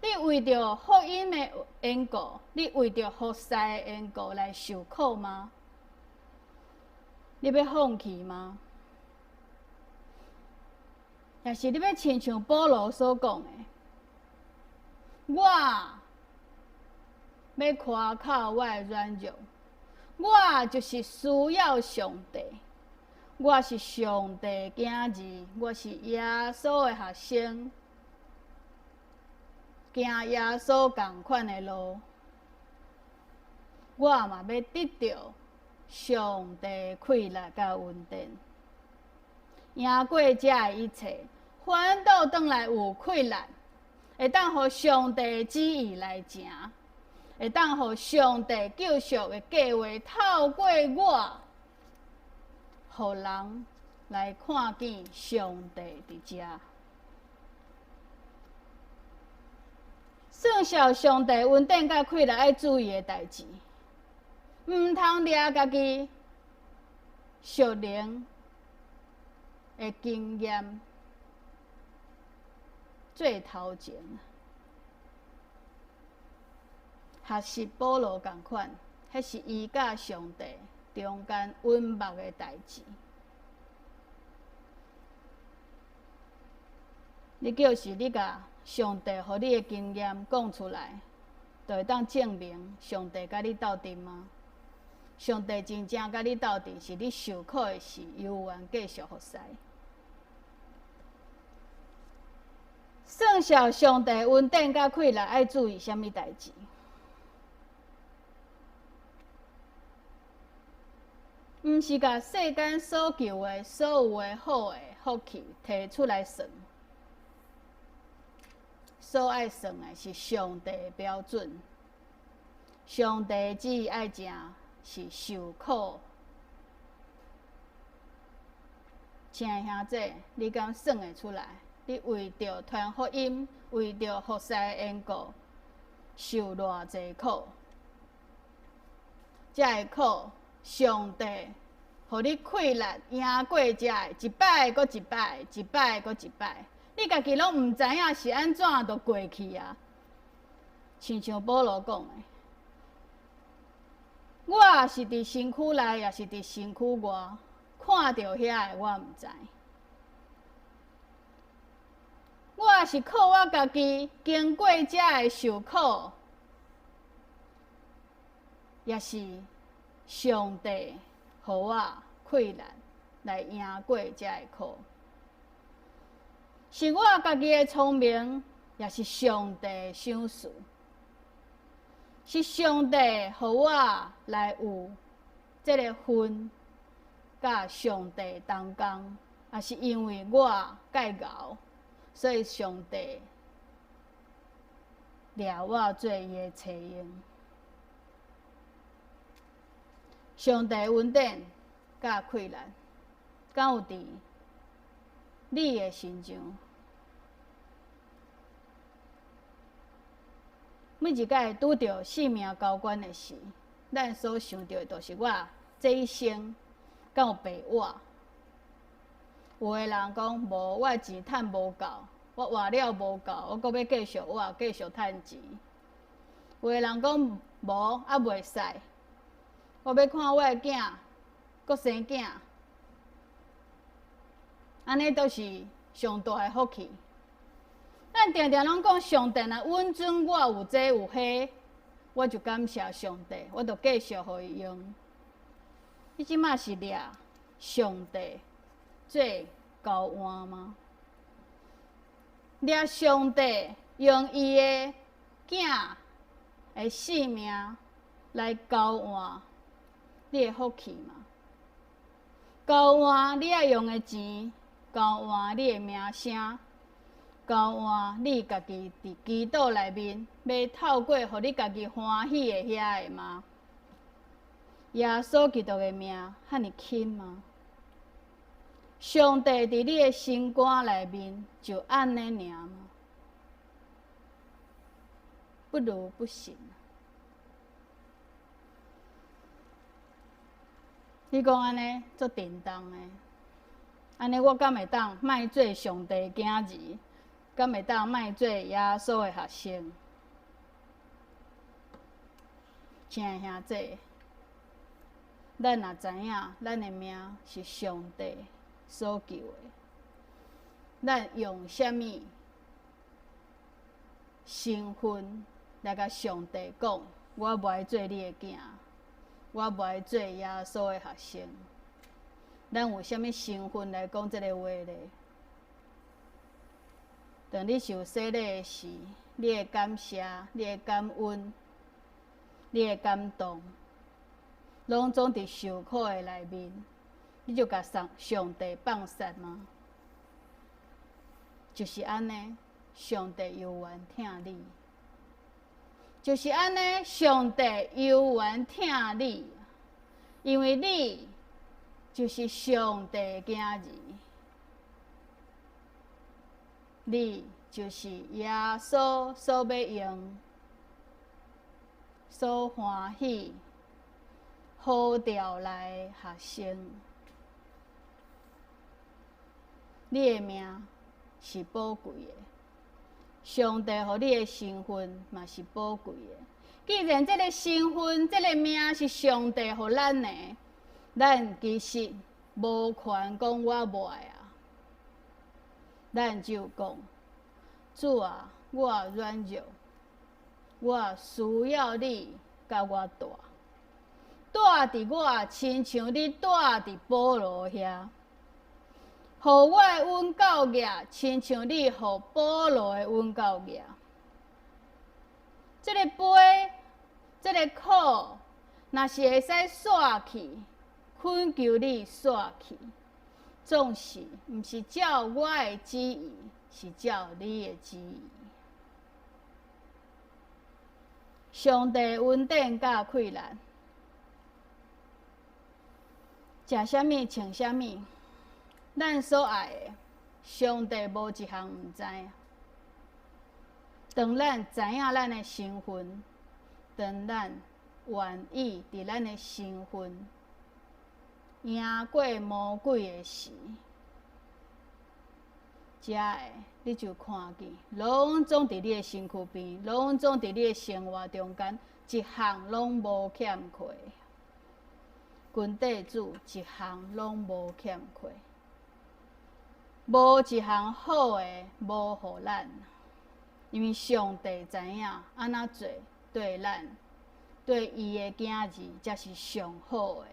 你为着福音的缘故，你为着服侍的缘故来受苦吗？你要放弃吗？也是你要亲像保罗所讲的，我要夸口我的软弱，我就是需要上帝，我是上帝囝儿，我是耶稣的学生，行耶稣同款的路，我嘛要得到上帝快乐甲稳定，赢过这的一切，反倒转来有快乐，会当互上帝的旨意来行，会当互上帝救赎的计划透过我，互人来看见上帝伫遮。算小上帝稳定甲快乐爱注意的代志。毋通掠家己属灵的经验做头前，学习保罗共款，迄是伊甲上帝中间稳默的代志。你就是你甲上帝互你的经验讲出来，就会当证明上帝甲你斗阵吗？上帝真正甲你斗阵，是你受苦的时，有缘继续服侍。算小上帝稳定甲快乐，爱注意什么代志？毋是甲世间所求的所有的好的福气摕出来算，所爱算的是上帝的标准。上帝的旨意爱正是受苦。亲爱兄弟，你敢算会出来？你为着传福音，为着服侍的缘故，受偌济苦？这个苦，上帝互你快乐赢过这个，一摆搁一摆，一摆搁一摆，你家己拢毋知影是安怎就过去啊！亲像保罗讲的。我是伫身躯内，也是伫身躯外，看到遐个我毋知。我是靠我家己经过这个受苦，也是上帝互我快乐来赢过才会考。是我家己的聪明，也是上帝的赏赐。是上帝互我来有这个分，甲上帝同工，也是因为我介敖，所以上帝掠我做伊的妻用。上帝恩典甲快乐，敢有伫你的身上？每一摆拄着性命交关的事，咱所想到的就是我这一生敢有白活。有的人讲无，我钱趁无够，我活了无够，我阁要继续活，继续趁钱。有的人讲无，啊袂使，我要看我的囝阁生囝，安尼都是上大的福气。咱常常拢讲上帝若允准我有这有迄，我就感谢上帝，我就继续互伊用。你即马是掠上帝做交换吗？掠上帝用伊的囝的性命来交换你的福气吗？交换你爱用的钱，交换你的名声。交换你家己伫基督内面，要透过互你家己欢喜的遐个吗？耶稣基督的名遐尼轻吗？上帝伫你的心肝内面就安尼尔吗？不如不行。你讲安尼足叮当的，安尼我敢会当莫做上帝的囝儿？敢会当莫做耶稣的学生？亲爱兄弟，咱若知影咱的命是上帝所救的，咱用什么身份来甲上帝讲？我无爱做你的囝，我无爱做耶稣的学生。咱有什么身份来讲这个话呢？当你受洗礼的时，你会感谢，你会感恩，你会感动，拢总伫受苦的内面，你就甲上帝放散吗？就是安尼，上帝有缘疼你。就是安尼，上帝有缘疼你，因为你就是上帝的囝儿。你就是耶稣所要用、所欢喜、好调来的学生。你的命是宝贵的，上帝予你的身份嘛是宝贵的。既然这个身份、这个命是上帝予咱的，咱其实无权讲我无爱啊。咱就讲，主啊，我软弱，我需要你甲我住，住伫我，亲像你住伫保罗遐，互我的恩教业，亲像你互保罗的恩教业。这个杯，这个苦，若是会使煞去，恳求你煞去。总是毋是照我的旨意，是照你的旨意。上帝恩典甲快乐，食啥物穿啥物，咱所爱的，上帝无一项毋知。当咱知影咱的身份，当咱愿意伫咱的身份赢过魔鬼的时，遮个你就看见，拢总伫你的身躯边，拢总伫你的生活中间，一项拢无欠缺。君地主一项拢无欠缺，无一项好的无互咱，因为上帝知影安怎做对咱、对伊的囝儿才是上好的。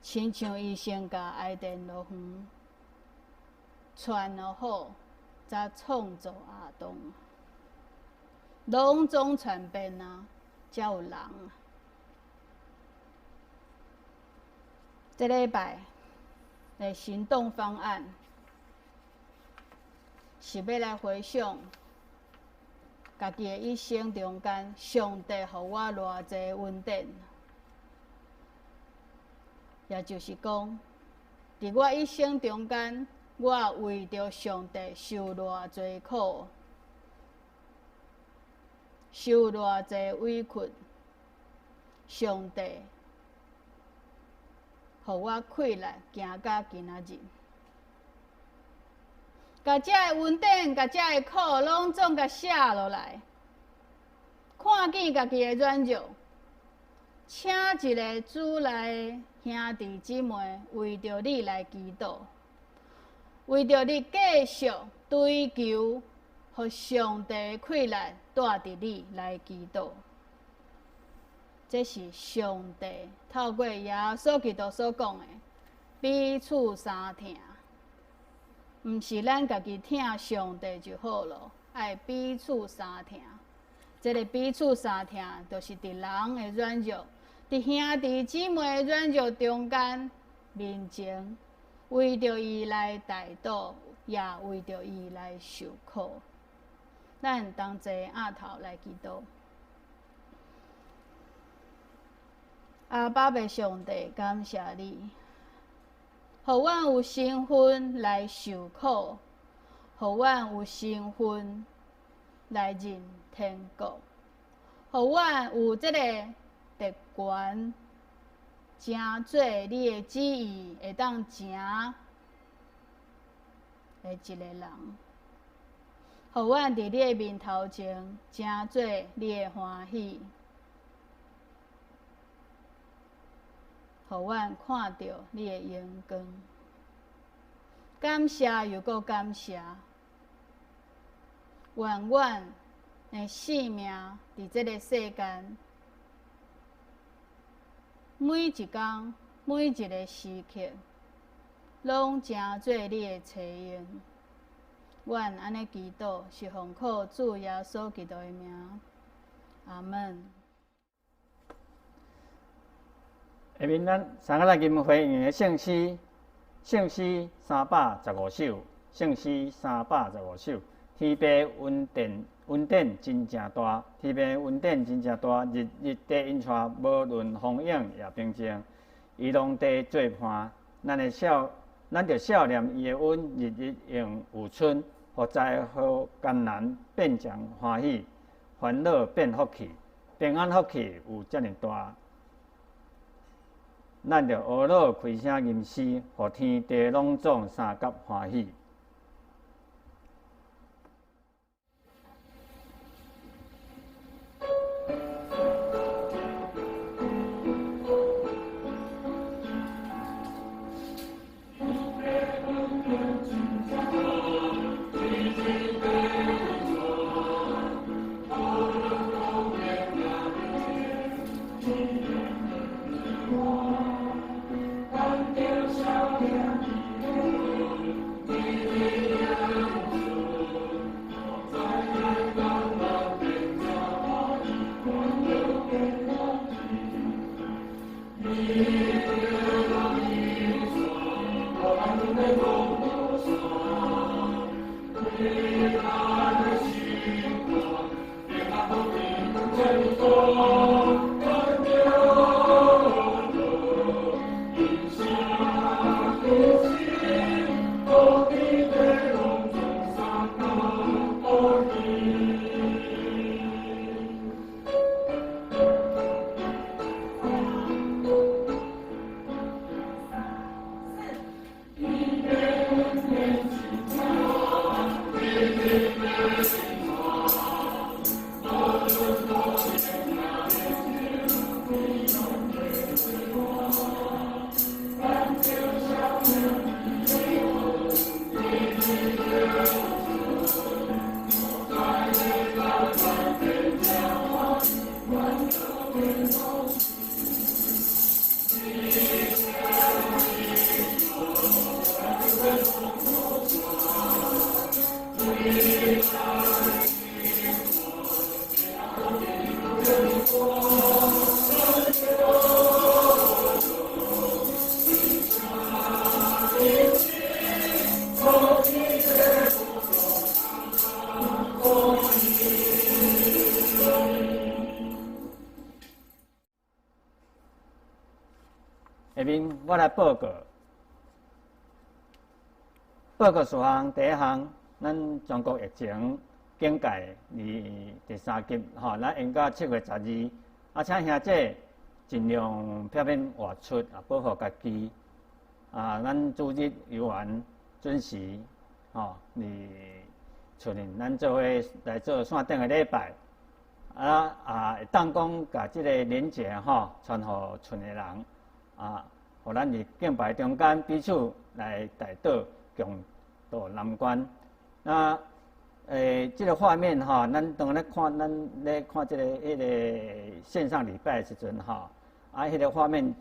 亲像医生甲爱电落远，传落好，才创造阿东。拢总传遍啊，才有人啊。这礼拜的行动方案是要来回想家己的一生中间，上帝予我偌济恩典，也就是讲，伫我一生中间，我为着上帝受偌济苦，受偌济委屈，上帝予我气力行到今仔日，甲遮个恩典、甲遮个苦，拢总甲写落来，看见家己的软弱，请一个主内兄弟姊妹为着你来祈祷，为着你继续追求，互上帝的气力带伫你来祈祷。这是上帝透过耶稣基督所讲的彼此相疼，毋是咱家己疼上帝就好了，爱彼此相疼。这个彼此相疼，就是伫人的软弱，伫兄弟姊妹的软弱中间面前，为着伊来代祷，也为着伊来受苦。咱同齐额头来祈祷。阿爸的上帝，感谢你，互阮有身份来受苦，互阮有身份来认天国，互阮有这个特权，成做你的旨意会当成的一个人，互阮伫你的面头前，成做你的欢喜。互阮看到你的阳光，感谢又搁感谢，愿阮的性命伫这个世间，每一天、每一个时刻，拢成做你的采用。阮安尼祈祷，是奉靠主耶稣基督的名，阿门。下面咱三个来吟回应的圣诗，圣诗315首，圣诗315首。天父恩典真正大，天父恩典真正大，日日地因带，无论风影也平静，伊拢地做伴。咱着少念伊的恩，日日用有春，互灾好艰难变成欢喜，烦恼变福气，平安福气有遮尔大。咱着学老开声吟诗，互天地拢总三甲欢喜。我来报告。报告事项第一项，咱全国疫情警戒第3级，咱延到7月12。请兄姐尽量避免外出，保护家己。咱主日游玩准时，你出现咱做伙来做线顶的礼拜。会当讲甲即个连结传互村的人，互咱伫敬拜中间彼此来带导共度难关。即个画面咱当咧看，咱咧看即个线上礼拜的时阵迄个画面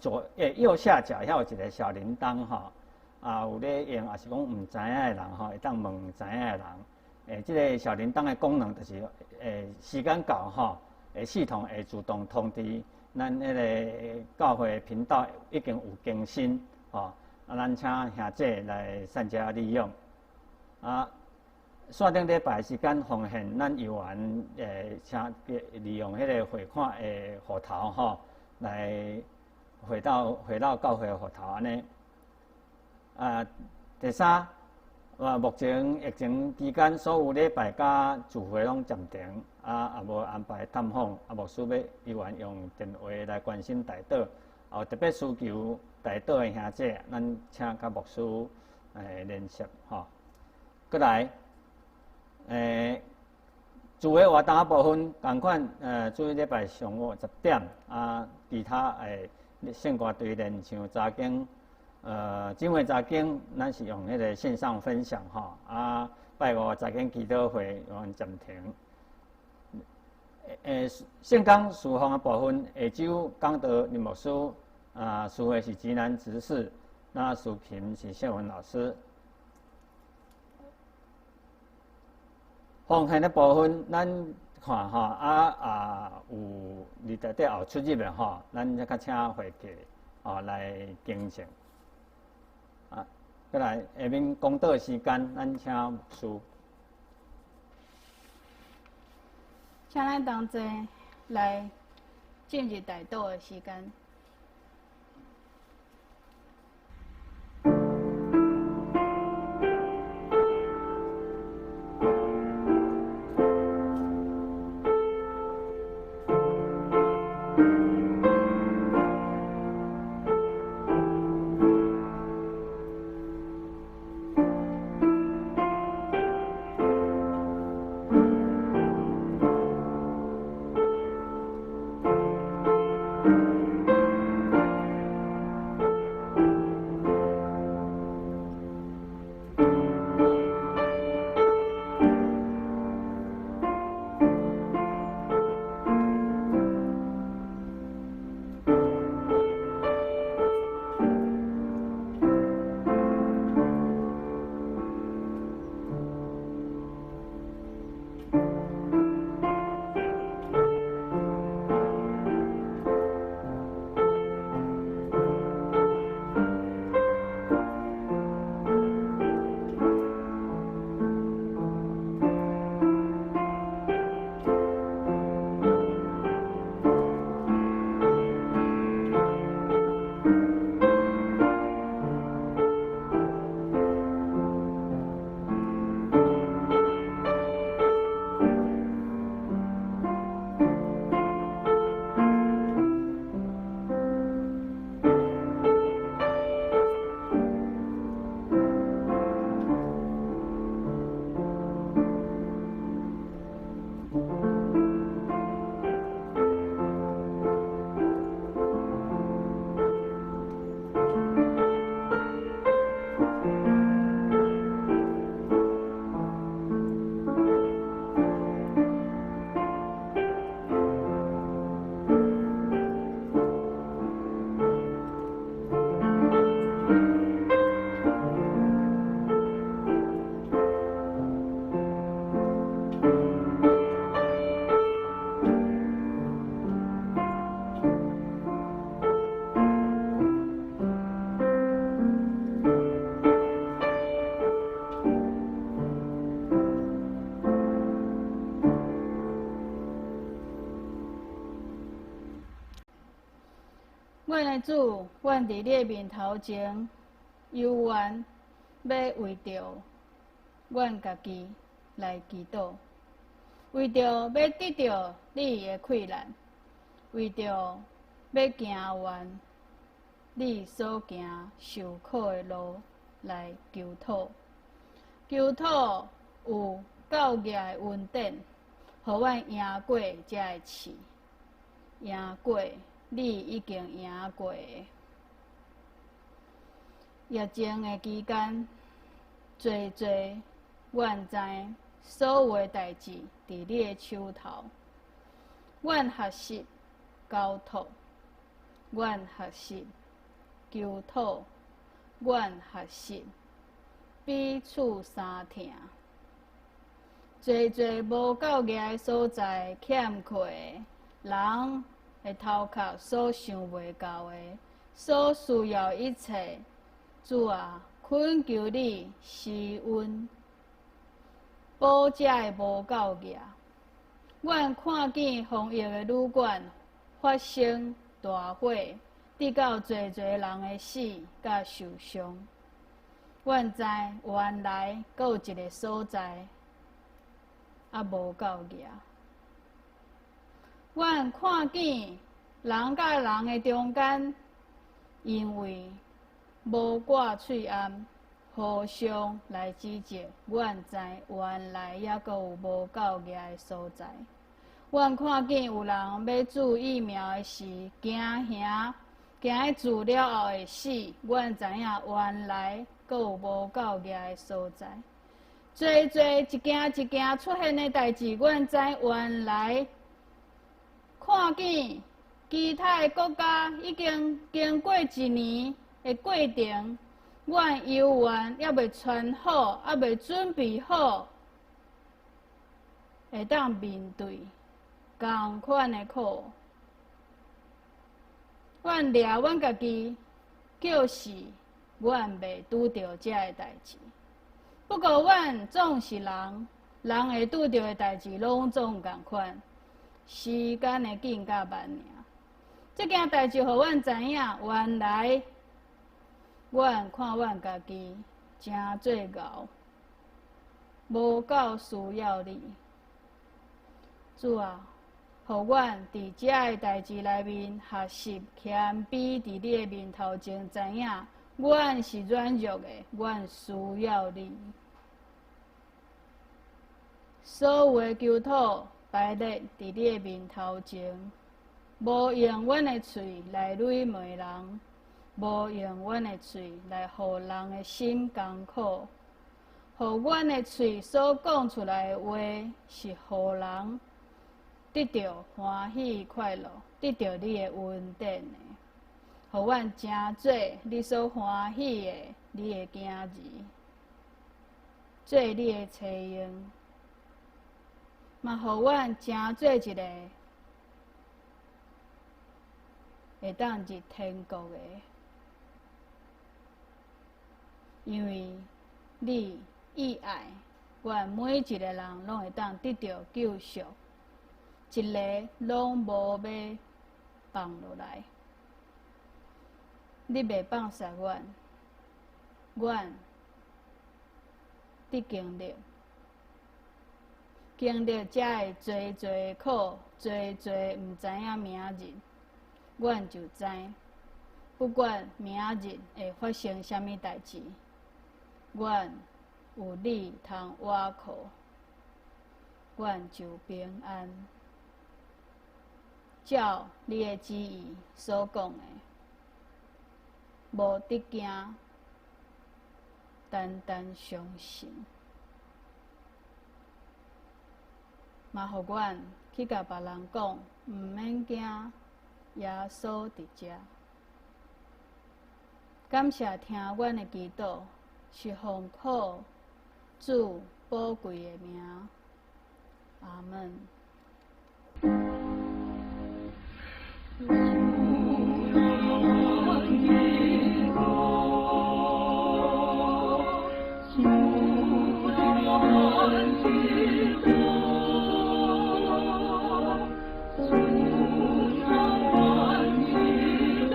右下角遐有一个小铃铛有咧用，也是讲毋知影的人会当问知影的人。即个小铃铛的功能就是，时间到系统会自动通知咱迄个教会频道已经有更新咱请兄姐来善加利用。线顶礼拜时间奉献咱游玩请利用迄个汇款的户头来回到教会的户头安尼。第三。目前疫情期间，所有礼拜甲聚会拢暂停，也无安排探访，牧师要游玩用电话来关心代祷，有特别需求代祷的兄姐，咱请甲牧师联系过来，聚会活动部分同款，主日礼拜上午10点，其他圣歌队练唱查经。今晚查经，咱是用迄个线上分享拜五查经祈祷会用暂停。圣纲事项的部分，下周讲道林牧师，师会是吉南执事，那苏琴是谢文老师。奉献的部分，咱看有里底后出入的咱则较请会计来经营。再来下面讲道时间，咱请牧师。请咱同齐来进入代祷的时间。的主，阮伫你的面头前，犹原要为着阮家己来祈祷，为着要得到你的快乐，为着要行完你所行受苦的路来求讨，求讨有够额的恩典，互阮赢过这个试，赢过你已经赢过的。疫情的期间，侪阮知所有的代志伫你的手头，阮学习交托，阮学习求讨，阮学习彼此相听。侪无够额的所在，欠缺的人的头壳所想袂到的，所需要一切，主啊，恳求你施恩，补这的无够额。阮看见防疫的旅馆发生大火，直到侪人的死甲受伤。阮知原来阁有一个所在无够额。阮看见人甲人的中间，因为无挂喙暗，互相来指责。阮知原来还阁有无够额的所在。阮看见有人要注疫苗的时，惊吓去注了后会死。阮知影原来阁有无够额的所在。侪一件出现的代志，阮知原来看见其他的国家已经经过一年的过程，阮犹原还未穿好，还未准备好，会当面对同款的苦。阮掠阮家己，就是阮袂拄着这个代志。不过，阮总是人，人会拄着的代志拢总共款，时间会紧甲慢尔。这件代志，互阮知影，原来阮看阮家己真做牛，无够需要你。主啊，互阮伫这个代志内面学习谦卑，伫你的面头前知影，阮是软弱的，阮需要你。所有的求讨摆列伫你的面头前，无用阮的喙来谄媚人，无用阮的喙来互人的心艰苦，互阮的喙所讲出来的话，是互人得到欢喜快乐，得到你的恩典的，互阮真做你所欢喜的，你的囝儿，做你的妻用，嘛互阮真做一个会当入天国的，因为你意爱阮每一个人拢会当得到救赎。一个拢无要放落来，你袂放下阮，阮得经历这会侪苦，侪毋知影明日，阮就知，不管明日会发生啥物代志，阮有你通倚靠，阮就平安。照你的旨意所讲的，无得惊，单相信，嘛互阮去甲别人讲，毋免惊，耶稣伫遮。感谢听阮的祈祷，是奉靠主宝贵的名，阿门。主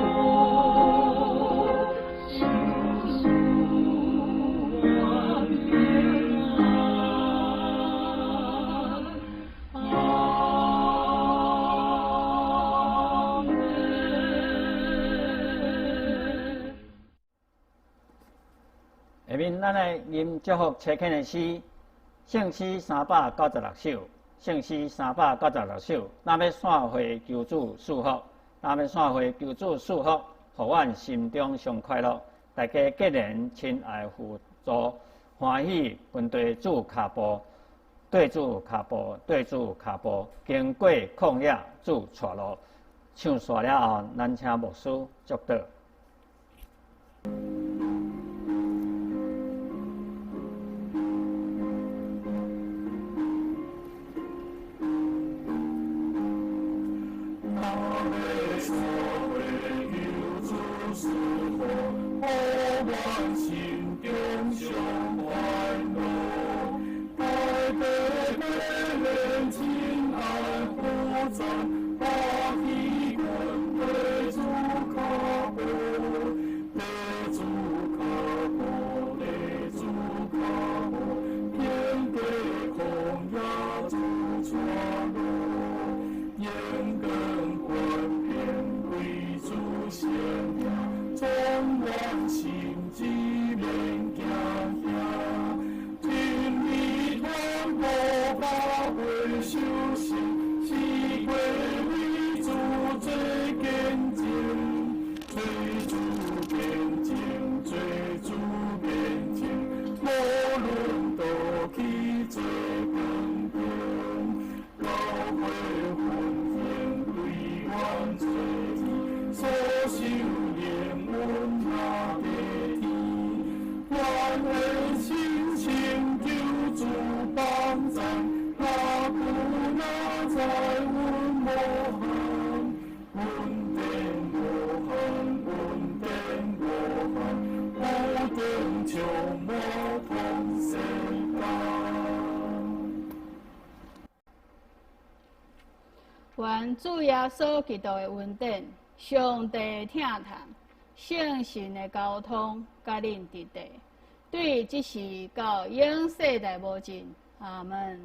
啊，下面咱来念祝福车恳的诗，圣诗396首，圣诗396首。咱要散会求主赐福，咱要散会求主赐福，互阮心中上快乐。大家结连亲爱互助，欢喜跟对主脚步，对主脚步，对主脚步，经过旷野主带路。唱煞了后，咱请牧师祝祷。心中上快乐，大家结连亲爱互助，欢喜跟对主脚步，对主脚步，对主脚步，天地空也主带路，眼光观遍归主显明，总愿心志免惊吓，天意团无把会修行，是过为主做见证，做主见证，做主见证，无论倒去做光明，教会婚姻对阮做天，所修炼阮那地天，愿的心情救主帮助，那苦那在阮无限，稳定无限，稳定无限，不定就无同世间。愿主耶稣基督的恩典、上帝听谈、圣神的交通，甲恁伫地，对即时到永世代无尽。阿门。